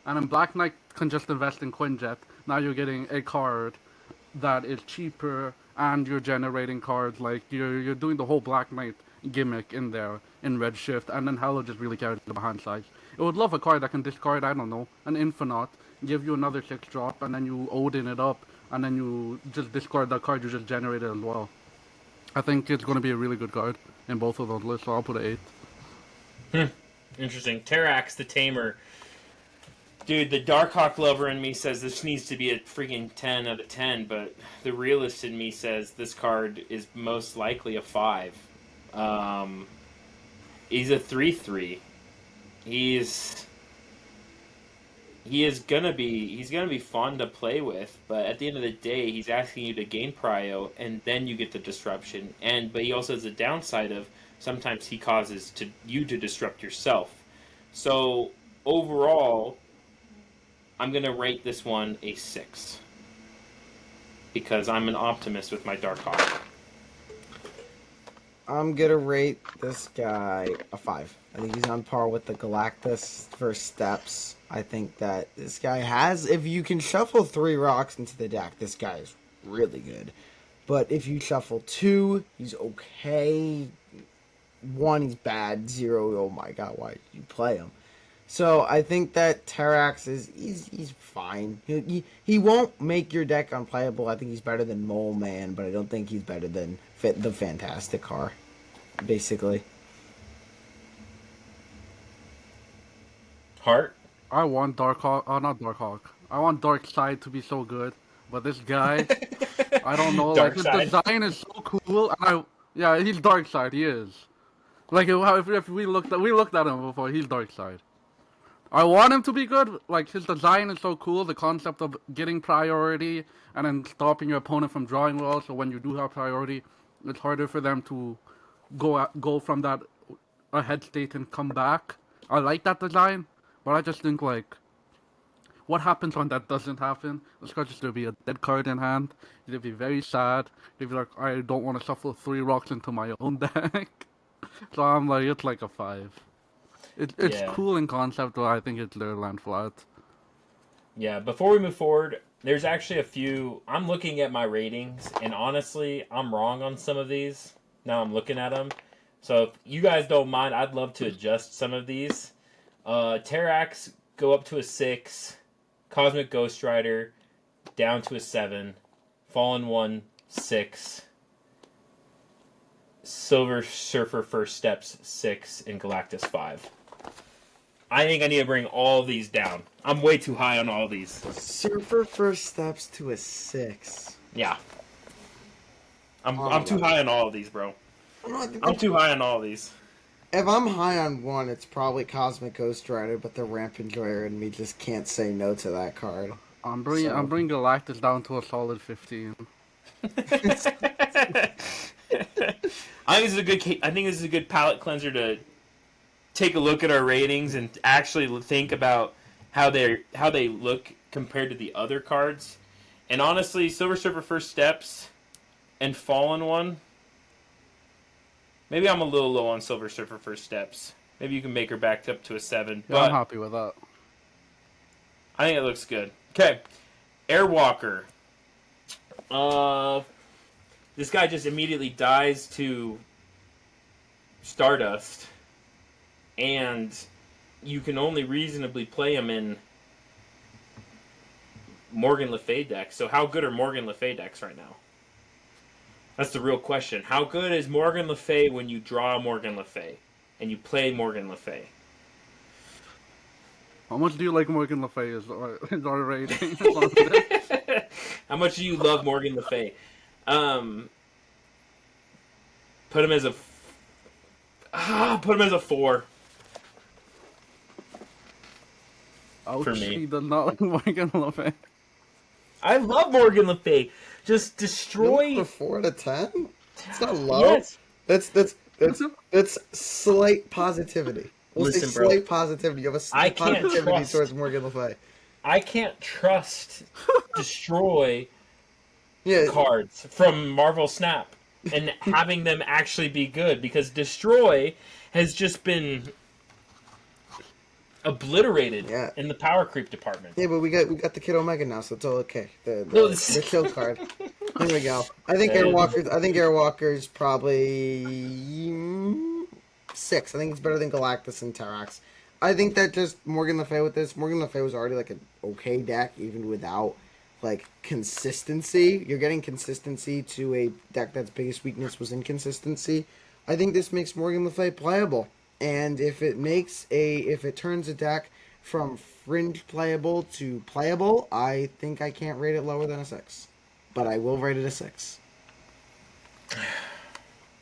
And then Black Knight can just invest in Quinjet. Now you're getting a card that is cheaper, and you're generating cards. Like, you're doing the whole Black Knight gimmick in there, in Redshift. And then Hella just really cares about hand size. It would love a card that can discard, I don't know, an Infinite, give you another 6 drop, and then you Odin it up, and then you just discard that card you just generated as well. I think it's going to be a really good card in both of those lists, so I'll put an 8. Interesting. Terrax the Tamer. Dude, the Darkhawk lover in me says this needs to be a freaking 10 out of 10, but the realist in me says this card is most likely a 5. He's a 3/3. He's gonna be fun to play with, but at the end of the day, he's asking you to gain prio, and then you get the disruption. But he also has a downside of sometimes he causes you to disrupt yourself. So overall, I'm gonna rate this one a 6 because I'm an optimist with my Darkhawk. I'm gonna rate this guy a 5. I think he's on par with the Galactus first steps. I think that this guy has, if you can shuffle 3 rocks into the deck, this guy is really good. But if you shuffle 2, he's okay. 1, he's bad. 0, oh my god, why did you play him? So I think that Terrax he's fine. He won't make your deck unplayable. I think he's better than Mole Man, but I don't think he's better than the Fantastic Car, basically. Heart? I want Darkhawk, not Darkhawk. I want Dark Side to be so good. But this guy, I don't know. Like Dark his side. design is so cool, and yeah, he's dark side. He is. Like if we looked at him before, he's dark side. I want him to be good. Like his design is so cool. The concept of getting priority and then stopping your opponent from drawing well. So when you do have priority, it's harder for them to go from that ahead state and come back. I like that design, but I just think like, what happens when that doesn't happen? This card's just gonna be a dead card in hand. You'll be very sad. You'll be like, I don't want to shuffle 3 rocks into my own deck. So I'm like, it's like a 5. It's Yeah. cool in concept, but I think it's their land flat. Yeah, before we move forward, there's actually a few. I'm looking at my ratings, and honestly, I'm wrong on some of these. Now I'm looking at them. So if you guys don't mind, I'd love to adjust some of these. Terrax go up to a 6. Cosmic Ghost Rider down to a 7. Fallen One 6. Silver Surfer First Steps 6, and Galactus 5. I think I need to bring all these down. I'm way too high on all these. Surfer First Steps to a 6. Yeah. I'm too high on all of these, bro. I'm too high on all of these. If I'm high on one, it's probably Cosmic Ghost Rider, but the Ramp Enjoyer and me just can't say no to that card. I'm bringing Galactus down to a solid 15. I think this is a good palate cleanser to take a look at our ratings and actually think about how they look compared to the other cards. And honestly, Silver Surfer First Steps and Fallen One. Maybe I'm a little low on Silver Surfer First Steps. Maybe you can make her back up to a 7. Yeah, but I'm happy with that. I think it looks good. Okay, Airwalker. This guy just immediately dies to Stardust, and you can only reasonably play him in Morgan Le Fay decks. So how good are Morgan Le Fay decks right now? That's the real question. How good is Morgan Le Fay when you draw Morgan Le Fay and you play Morgan Le Fay? How much do you like Morgan Le Fay is our rating? How much do you love Morgan Le Fay? Put him as a 4. Ouch, For me. he does not like Morgan Le Fay. I love Morgan Le Fay. Just destroy. A 4 out of 10? It's not low. Yes. That's slight positivity. We'll Listen, say bro. slight positivity. You have a I slight can't positivity trust- towards Morgan Le Fay. I can't trust destroy Yeah, cards from Marvel Snap and having them actually be good, because destroy has just been obliterated Yeah. in the power creep department. yeah, but we got the Kid Omega now, so it's all okay. The No, this- the kill card. There we go. I think Yeah. Airwalker's probably 6. I think it's better than Galactus and Terrax. I think that just Morgan Le Fay with this. Morgan Le Fay was already like an okay deck, even without like consistency. You're getting consistency to a deck that's biggest weakness was inconsistency. I think this makes Morgan Le Fay playable. And if it turns a deck from fringe playable to playable, I think I can't rate it lower than a 6. But I will rate it a 6.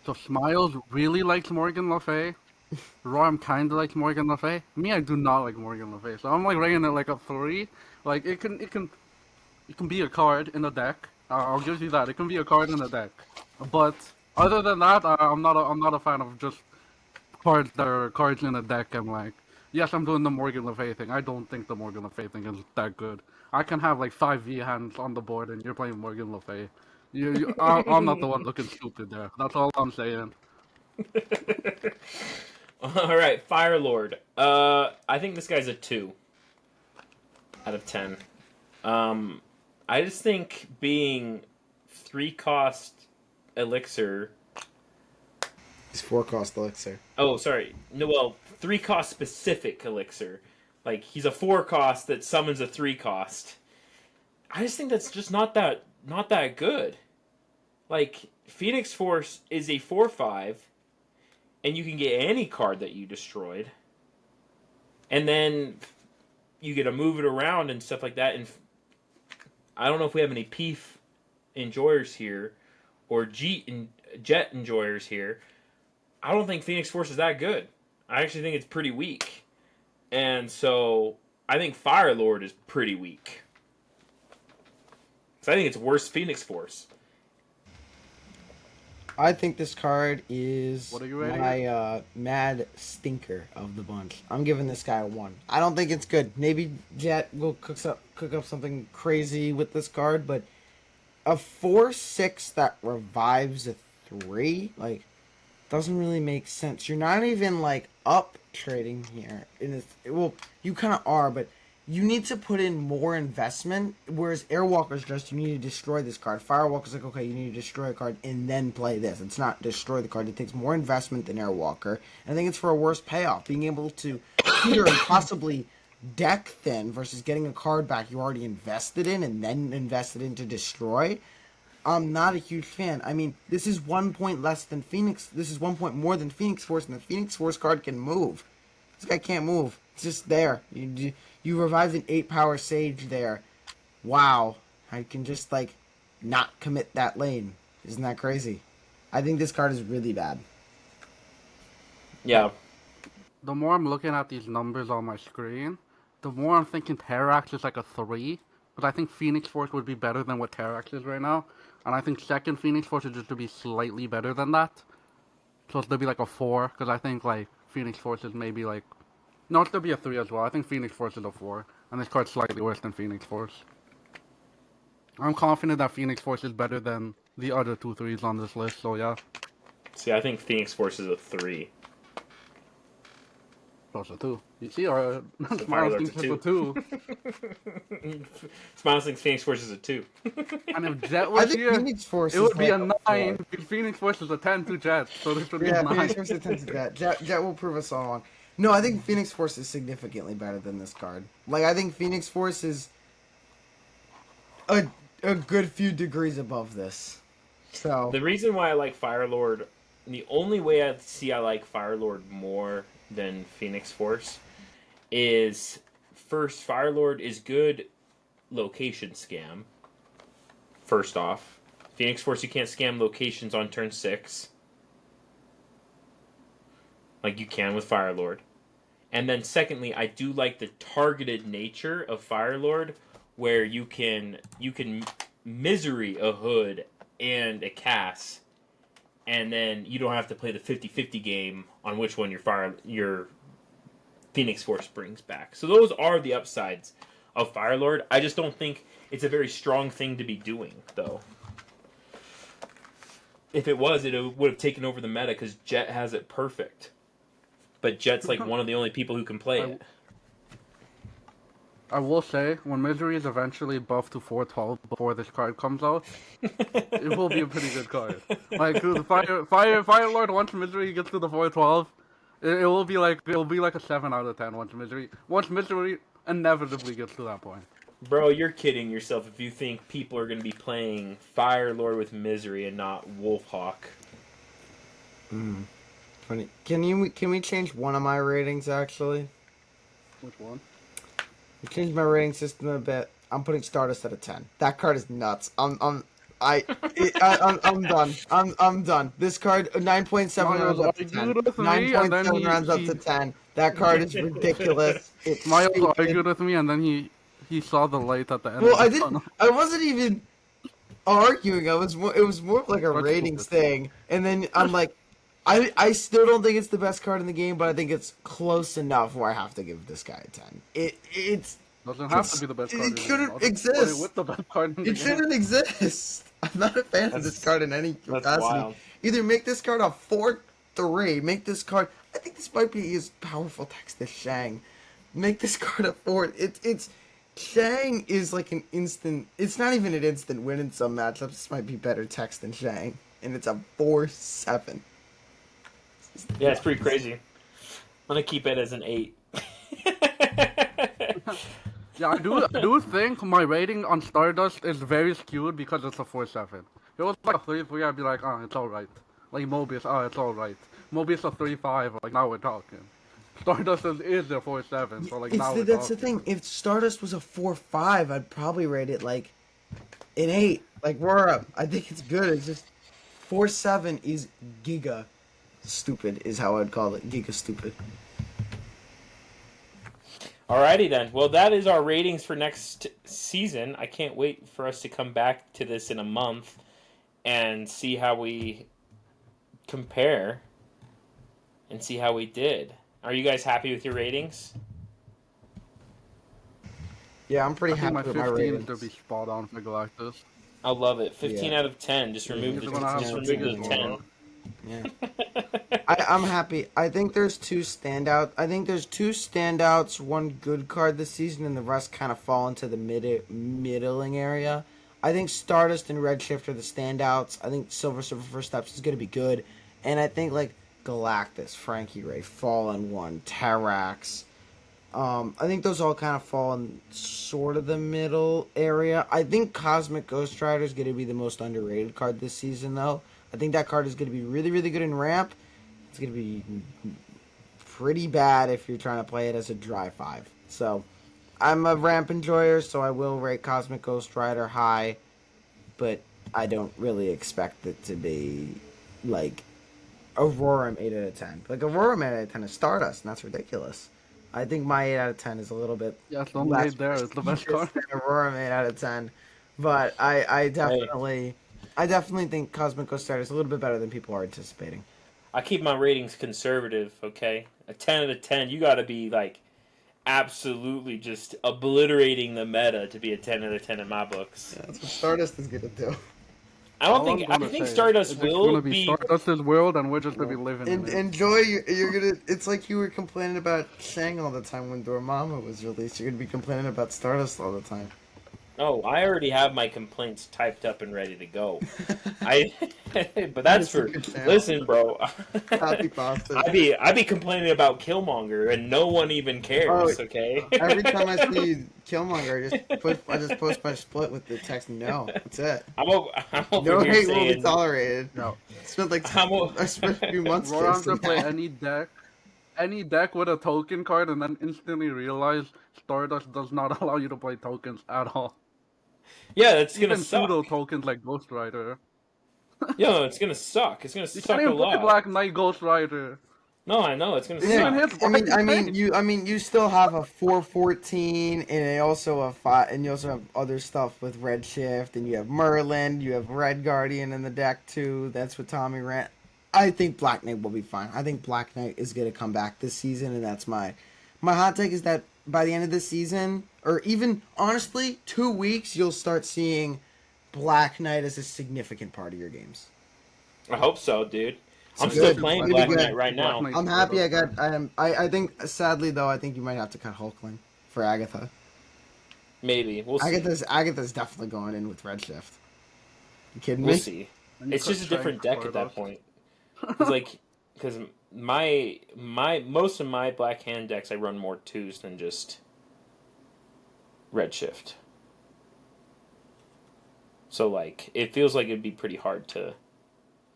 So Smiles really likes Morgan Le Fay. Rom kind of likes Morgan Le Fay. Me, I do not like Morgan Le Fay. So I'm like rating it like a 3. Like it can be a card in a deck. I'll give you that. It can be a card in a deck. But other than that, I'm not a fan of just cards that are cards in a deck. I'm like, yes, I'm doing the Morgan Le Fay thing. I don't think the Morgan Le Fay thing is that good. I can have like 5 V hands on the board and you're playing Morgan Le Fay. I'm not the one looking stupid there. That's all I'm saying. All right, Fire Lord. I think this guy's a 2 out of 10. I just think being 3-cost elixir. He's 4-cost elixir. Oh, sorry. No, well, 3-cost specific elixir. Like he's a 4-cost that summons a 3-cost. I just think that's just not that good. Like Phoenix Force is a 4/5. And you can get any card that you destroyed. And then you get to move it around and stuff like that. And I don't know if we have any PEEF enjoyers here or Jet enjoyers here. I don't think Phoenix Force is that good. I actually think it's pretty weak. And so I think Fire Lord is pretty weak. So I think it's worse Phoenix Force. I think this card is What are you rating my mad stinker of the bunch. I'm giving this guy a 1. I don't think it's good. Maybe Jet will cook up something crazy with this card, but a 4/6 that revives a 3, like, doesn't really make sense. You're not even like up trading here. Well, you kind of are, but you need to put in more investment. Whereas Airwalker's just you need to destroy this card. Firewalker's like, okay, you need to destroy a card and then play this. It's not destroy the card. It takes more investment than Airwalker. And I think it's for a worse payoff. Being able to tutor and possibly deck thin versus getting a card back you already invested in and then invested in to destroy. I'm not a huge fan. I mean, this is 1 point less than Phoenix. This is 1 point more than Phoenix Force, and the Phoenix Force card can move. This guy can't move. It's just there. You revived an 8-power Sage there. Wow. I can just, like, not commit that lane. Isn't that crazy? I think this card is really bad. Yeah. The more I'm looking at these numbers on my screen, the more I'm thinking Terrax is like a 3. But I think Phoenix Force would be better than what Terrax is right now. And I think second Phoenix Force is just to be slightly better than that. So it's to be like a 4, because I think like Phoenix Force is maybe like... No, it's to be a 3 as well. I think Phoenix Force is a 4. And this card's slightly worse than Phoenix Force. I'm confident that Phoenix Force is better than the other 2 3s on this list, so yeah. See, I think Phoenix Force is a 3. That's a 2. You see, our Fire Smile Lord's thinks a it's a 2. Smiles thinks Phoenix Force is a 2. And if Jet I was think here, Phoenix Force it would is be like a 9. Because Phoenix Force is a 10 to Jet, so this would be Yeah, a 9. Phoenix Force attempts that. Jet will prove us all wrong. No, I think Phoenix Force is significantly better than this card. Like, I think Phoenix Force is a good few degrees above this. So The reason why I like Fire Lord, the only way I like Fire Lord more than Phoenix Force is first, Fire Lord is good location scam. First off, Phoenix Force, you can't scam locations on turn 6 like you can with Fire Lord. And then secondly, I do like the targeted nature of Fire Lord, where you can misery a Hood and a Cass, and then you don't have to play the 50-50 game on which one your Phoenix Force brings back. So those are the upsides of Fire Lord. I just don't think it's a very strong thing to be doing, though. If it was, it would have taken over the meta because Jet has it perfect. But Jet's like one of the only people who can play it. I will say, when Misery is eventually buffed to 412 before this card comes out, it will be a pretty good card. Like, the Fire Lord, once Misery gets to the 412, it will be like a 7 out of 10 once Misery inevitably gets to that point. Bro, you're kidding yourself if you think people are going to be playing Fire Lord with Misery and not Wolfhawk. funny. Can we change one of my ratings actually? Which one? I changed my rating system a bit. I'm putting Stardust at a 10. That card is nuts. I'm done. I'm done. This card 9.7 rounds up to 10. 9.7 rounds up to 10. That card is ridiculous. It's Miles stupid. argued with me, and then he saw the light at the end. Well, of I the didn't. tunnel. I wasn't even arguing. It was more of like a That's ratings stupid. thing. And then I'm like, I still don't think it's the best card in the game, but I think it's close enough where I have to give this guy a 10. It's Doesn't have to be the best card. it in the game. shouldn't I'll just put exist. it with the best card in the It game. shouldn't exist. I'm not a fan of this card in any capacity. wild. Either make this card a 4/3. Make this card. I think this might be as powerful text as Shang. Make this card a 4. It's Shang is like an instant. It's not even an instant win in some matchups. This might be better text than Shang, and it's a 4/7. Yeah, it's pretty crazy. I'm going to keep it as an 8. Yeah, I do think my rating on Stardust is very skewed because it's a 4/7. If it was like a 3/3, I'd be like, oh, it's alright. Like Mobius, oh, it's alright. Mobius a 3/5, like now we're talking. Stardust is a 4/7, so like now we're That's the talking. thing. If Stardust was a 4/5, I'd probably rate it like An 8, like Aurora. I think it's good. It's just 4-7 is giga stupid. Is how I'd call it. Giga stupid. Alrighty then. Well, that is our ratings for next season. I can't wait for us to come back to this in a month and see how we compare and see how we did. Are you guys happy with your ratings? Yeah, I'm pretty I think happy my with my 15 ratings. to be spot on for Galactus. I love it. 15 Yeah. out of 10. Just Yeah, remove He's the gonna have just the remove biggest the one. 10. Yeah. I'm happy. I think there's two standout. I think there's two standouts, one good card this season, and the rest kind of fall into the middling area. I think Stardust and Redshift are the standouts. I think Silver Surfer First Steps is going to be good, and I think like Galactus, Frankie Ray, Fallen One, Terrax. I think those all kind of fall in sort of the middle area. I think Cosmic Ghost Rider is going to be the most underrated card this season, though. I think that card is going to be really, really good in ramp. It's going to be pretty bad if you're trying to play it as a dry 5. So, I'm a ramp enjoyer, so I will rate Cosmic Ghost Rider high, but I don't really expect it to be like Aurora 8 out of 10. Like Aurora 8 out of 10 is Stardust, and that's ridiculous. I think my 8 out of 10 is a little bit Yeah, it's only less 8 there. It's the best prestigious card. than Aurora 8 out of 10. But Hey, I definitely think Cosmic Ghost Rider is a little bit better than people are anticipating. I keep my ratings conservative, okay? A 10 out of 10. You got to be like absolutely just obliterating the meta to be a 10 out of 10 in my books. Yeah, that's what Stardust is gonna do. I don't All I'm think I gonna think say, Stardust it's just will gonna be be. Stardust's world, and we're just gonna Yeah. be living in And it. enjoy. You're gonna. It's like you were complaining about Shang all the time when Dormammu was released. You're gonna be complaining about Stardust all the time. Oh, I already have my complaints typed up and ready to go. I, but that's It's a for good channel. listen, bro. Copy pasta. I be complaining about Killmonger and no one even Oh, cares. Okay. every time I see Killmonger, I just post my split with the text "No." That's it. I'm over No here hate will be saying tolerated. No, Spent like I'm. I spent a few months Roran's fixing gonna play that. any deck with a token card, and then instantly realize Stardust does not allow you to play tokens at all. Yeah, that's gonna Even pseudo suck. tokens like Ghost Rider. Yo, it's gonna suck. It's gonna You can't suck a even play lot. Black Knight Ghost Rider. No, I know it's gonna Even Yeah, suck. his white knight. you still have a 414, and also a 5, and you also have other stuff with Redshift, and you have Merlin, you have Red Guardian in the deck too. That's what Tommy ran. I think Black Knight will be fine. I think Black Knight is going to come back this season, and that's my hot take is that by the end of the season, or even honestly 2 weeks, you'll start seeing Black Knight as a significant part of your games. I hope so, dude. I'm It's still good. playing It's gonna Black be Knight good. right Black now. Knight I'm happy I Stardust. got. I think sadly though, I think you might have to cut Hulkling for Agatha. Maybe we'll see. Agatha's definitely going in with Redshift. You kidding We'll me? see. And you It's cut just a different Shank deck at that Stardust. point. Because my most of my Black Hand decks I run more twos than just Redshift. So like it feels like it'd be pretty hard to.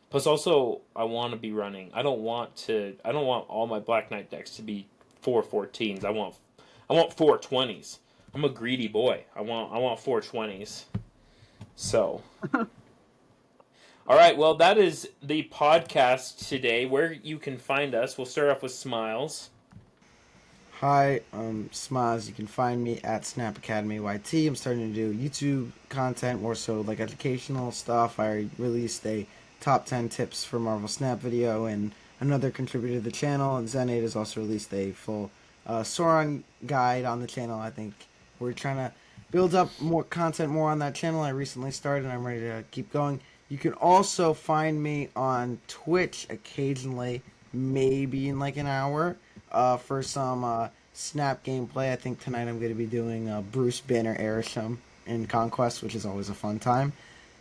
Plus also I want to be running. I don't want all my Black Knight decks to be 414s. I want 420s. I'm a greedy boy. I want 420s. So, all right, well, that is the podcast today. Where you can find us, we'll start off with Smiles. Hi, Smaz. You can find me at Snap Academy YT. I'm starting to do YouTube content, more so like educational stuff. I released a top 10 tips for Marvel Snap video, and another contributor to the channel. And Zen8 has also released a full Sauron guide on the channel. I think we're trying to build up more content more on that channel. I recently started, and I'm ready to keep going. You can also find me on Twitch occasionally, maybe in like an hour, for some Snap gameplay. I think tonight I'm going to be doing Bruce Banner Airsham in Conquest, which is always a fun time.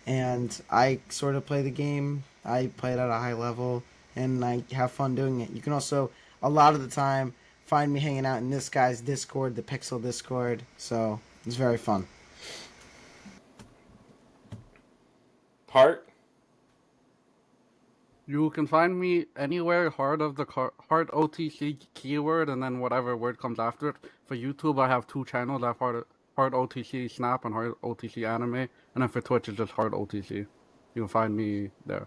And I sort of play the game. I play it at a high level, and I have fun doing it. You can also, a lot of the time, find me hanging out in this guy's Discord, the Pixel Discord. So it's very fun. Part. You can find me anywhere heart of the heart OTC keyword, and then whatever word comes after it. For YouTube, I have two channels. I have heart hard OTC Snap and hard OTC Anime, and then for Twitch it's just hard OTC. You can find me there.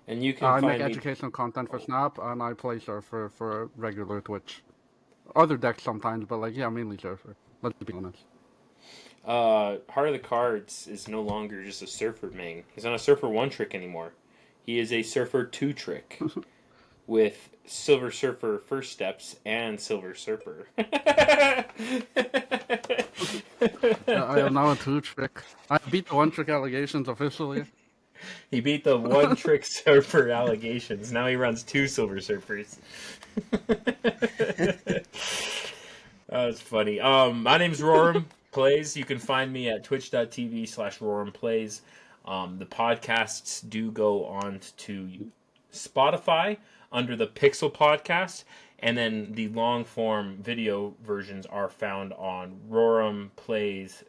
And you can I make find me. educational content for Snap, and I play Surfer for regular Twitch. Other decks sometimes, but like, yeah, mainly Surfer. Let's be honest. Heart of the Cards is no longer just a Surfer main. He's not a Surfer 1 trick anymore. He is a Surfer 2 trick with Silver Surfer First Steps and Silver Surfer. I am now a 2-trick. I beat the 1-trick allegations officially. He beat the 1-trick Surfer allegations. Now he runs 2 Silver Surfers. That's funny. My name's Roram Plays. You can find me at twitch.tv/Roram Plays. The podcasts do go on to Spotify under the PXL Podcast, and then the long form video versions are found on roramplays.com.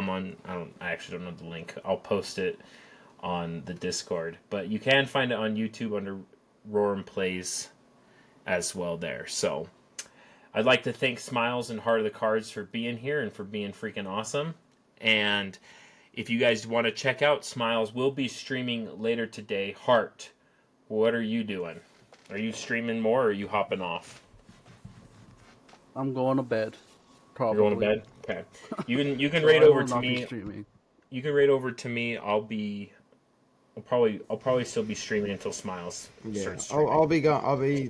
I actually don't know the link. I'll post it on the Discord, but you can find it on YouTube under Roram Plays as well there. So I'd like to thank Smiles and Heart of the Cards for being here and for being freaking awesome. And if you guys want to check out, Smiles will be streaming later today. Heart, what are you doing? Are you streaming more or are you hopping off? I'm going to bed. Probably. You're going to bed? Okay. You can So raid I over will to not be me. streaming. You can raid over to me. I'll probably still be streaming until Smiles starts streaming.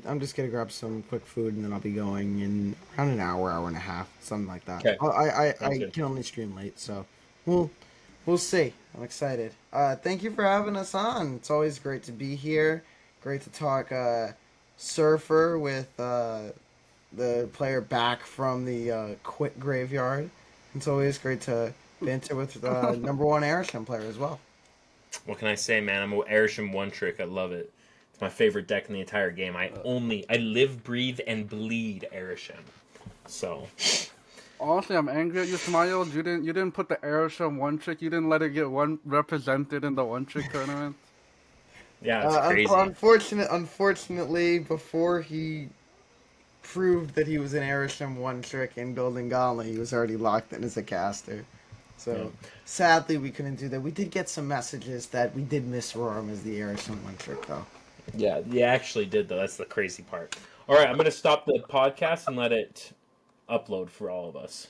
I'm just gonna grab some quick food and then I'll be going in around an hour and a half, something like that. Okay. I good. can only stream late, so we'll see. I'm excited. Thank you for having us on. It's always great to be here. Great to talk Surfer with the player back from the quit graveyard. It's always great to banter with the number one Airsham player as well. What can I say, man? I'm an Airsham 1 trick. I love it. It's my favorite deck in the entire game. I live, breathe, and bleed Airsham. So Honestly, I'm angry at you, Smiles. You didn't put the Airsham 1-trick. You didn't let it get represented in the 1-trick tournament. yeah, it's crazy. Unfortunately, before he proved that he was an Airsham 1-trick in Golden Gauntlet, he was already locked in as a caster. So, sadly, we couldn't do that. We did get some messages that we did miss Roram as the Airsham 1-trick, though. Yeah, you actually did, though. That's the crazy part. All right, I'm going to stop the podcast and let it upload for all of us.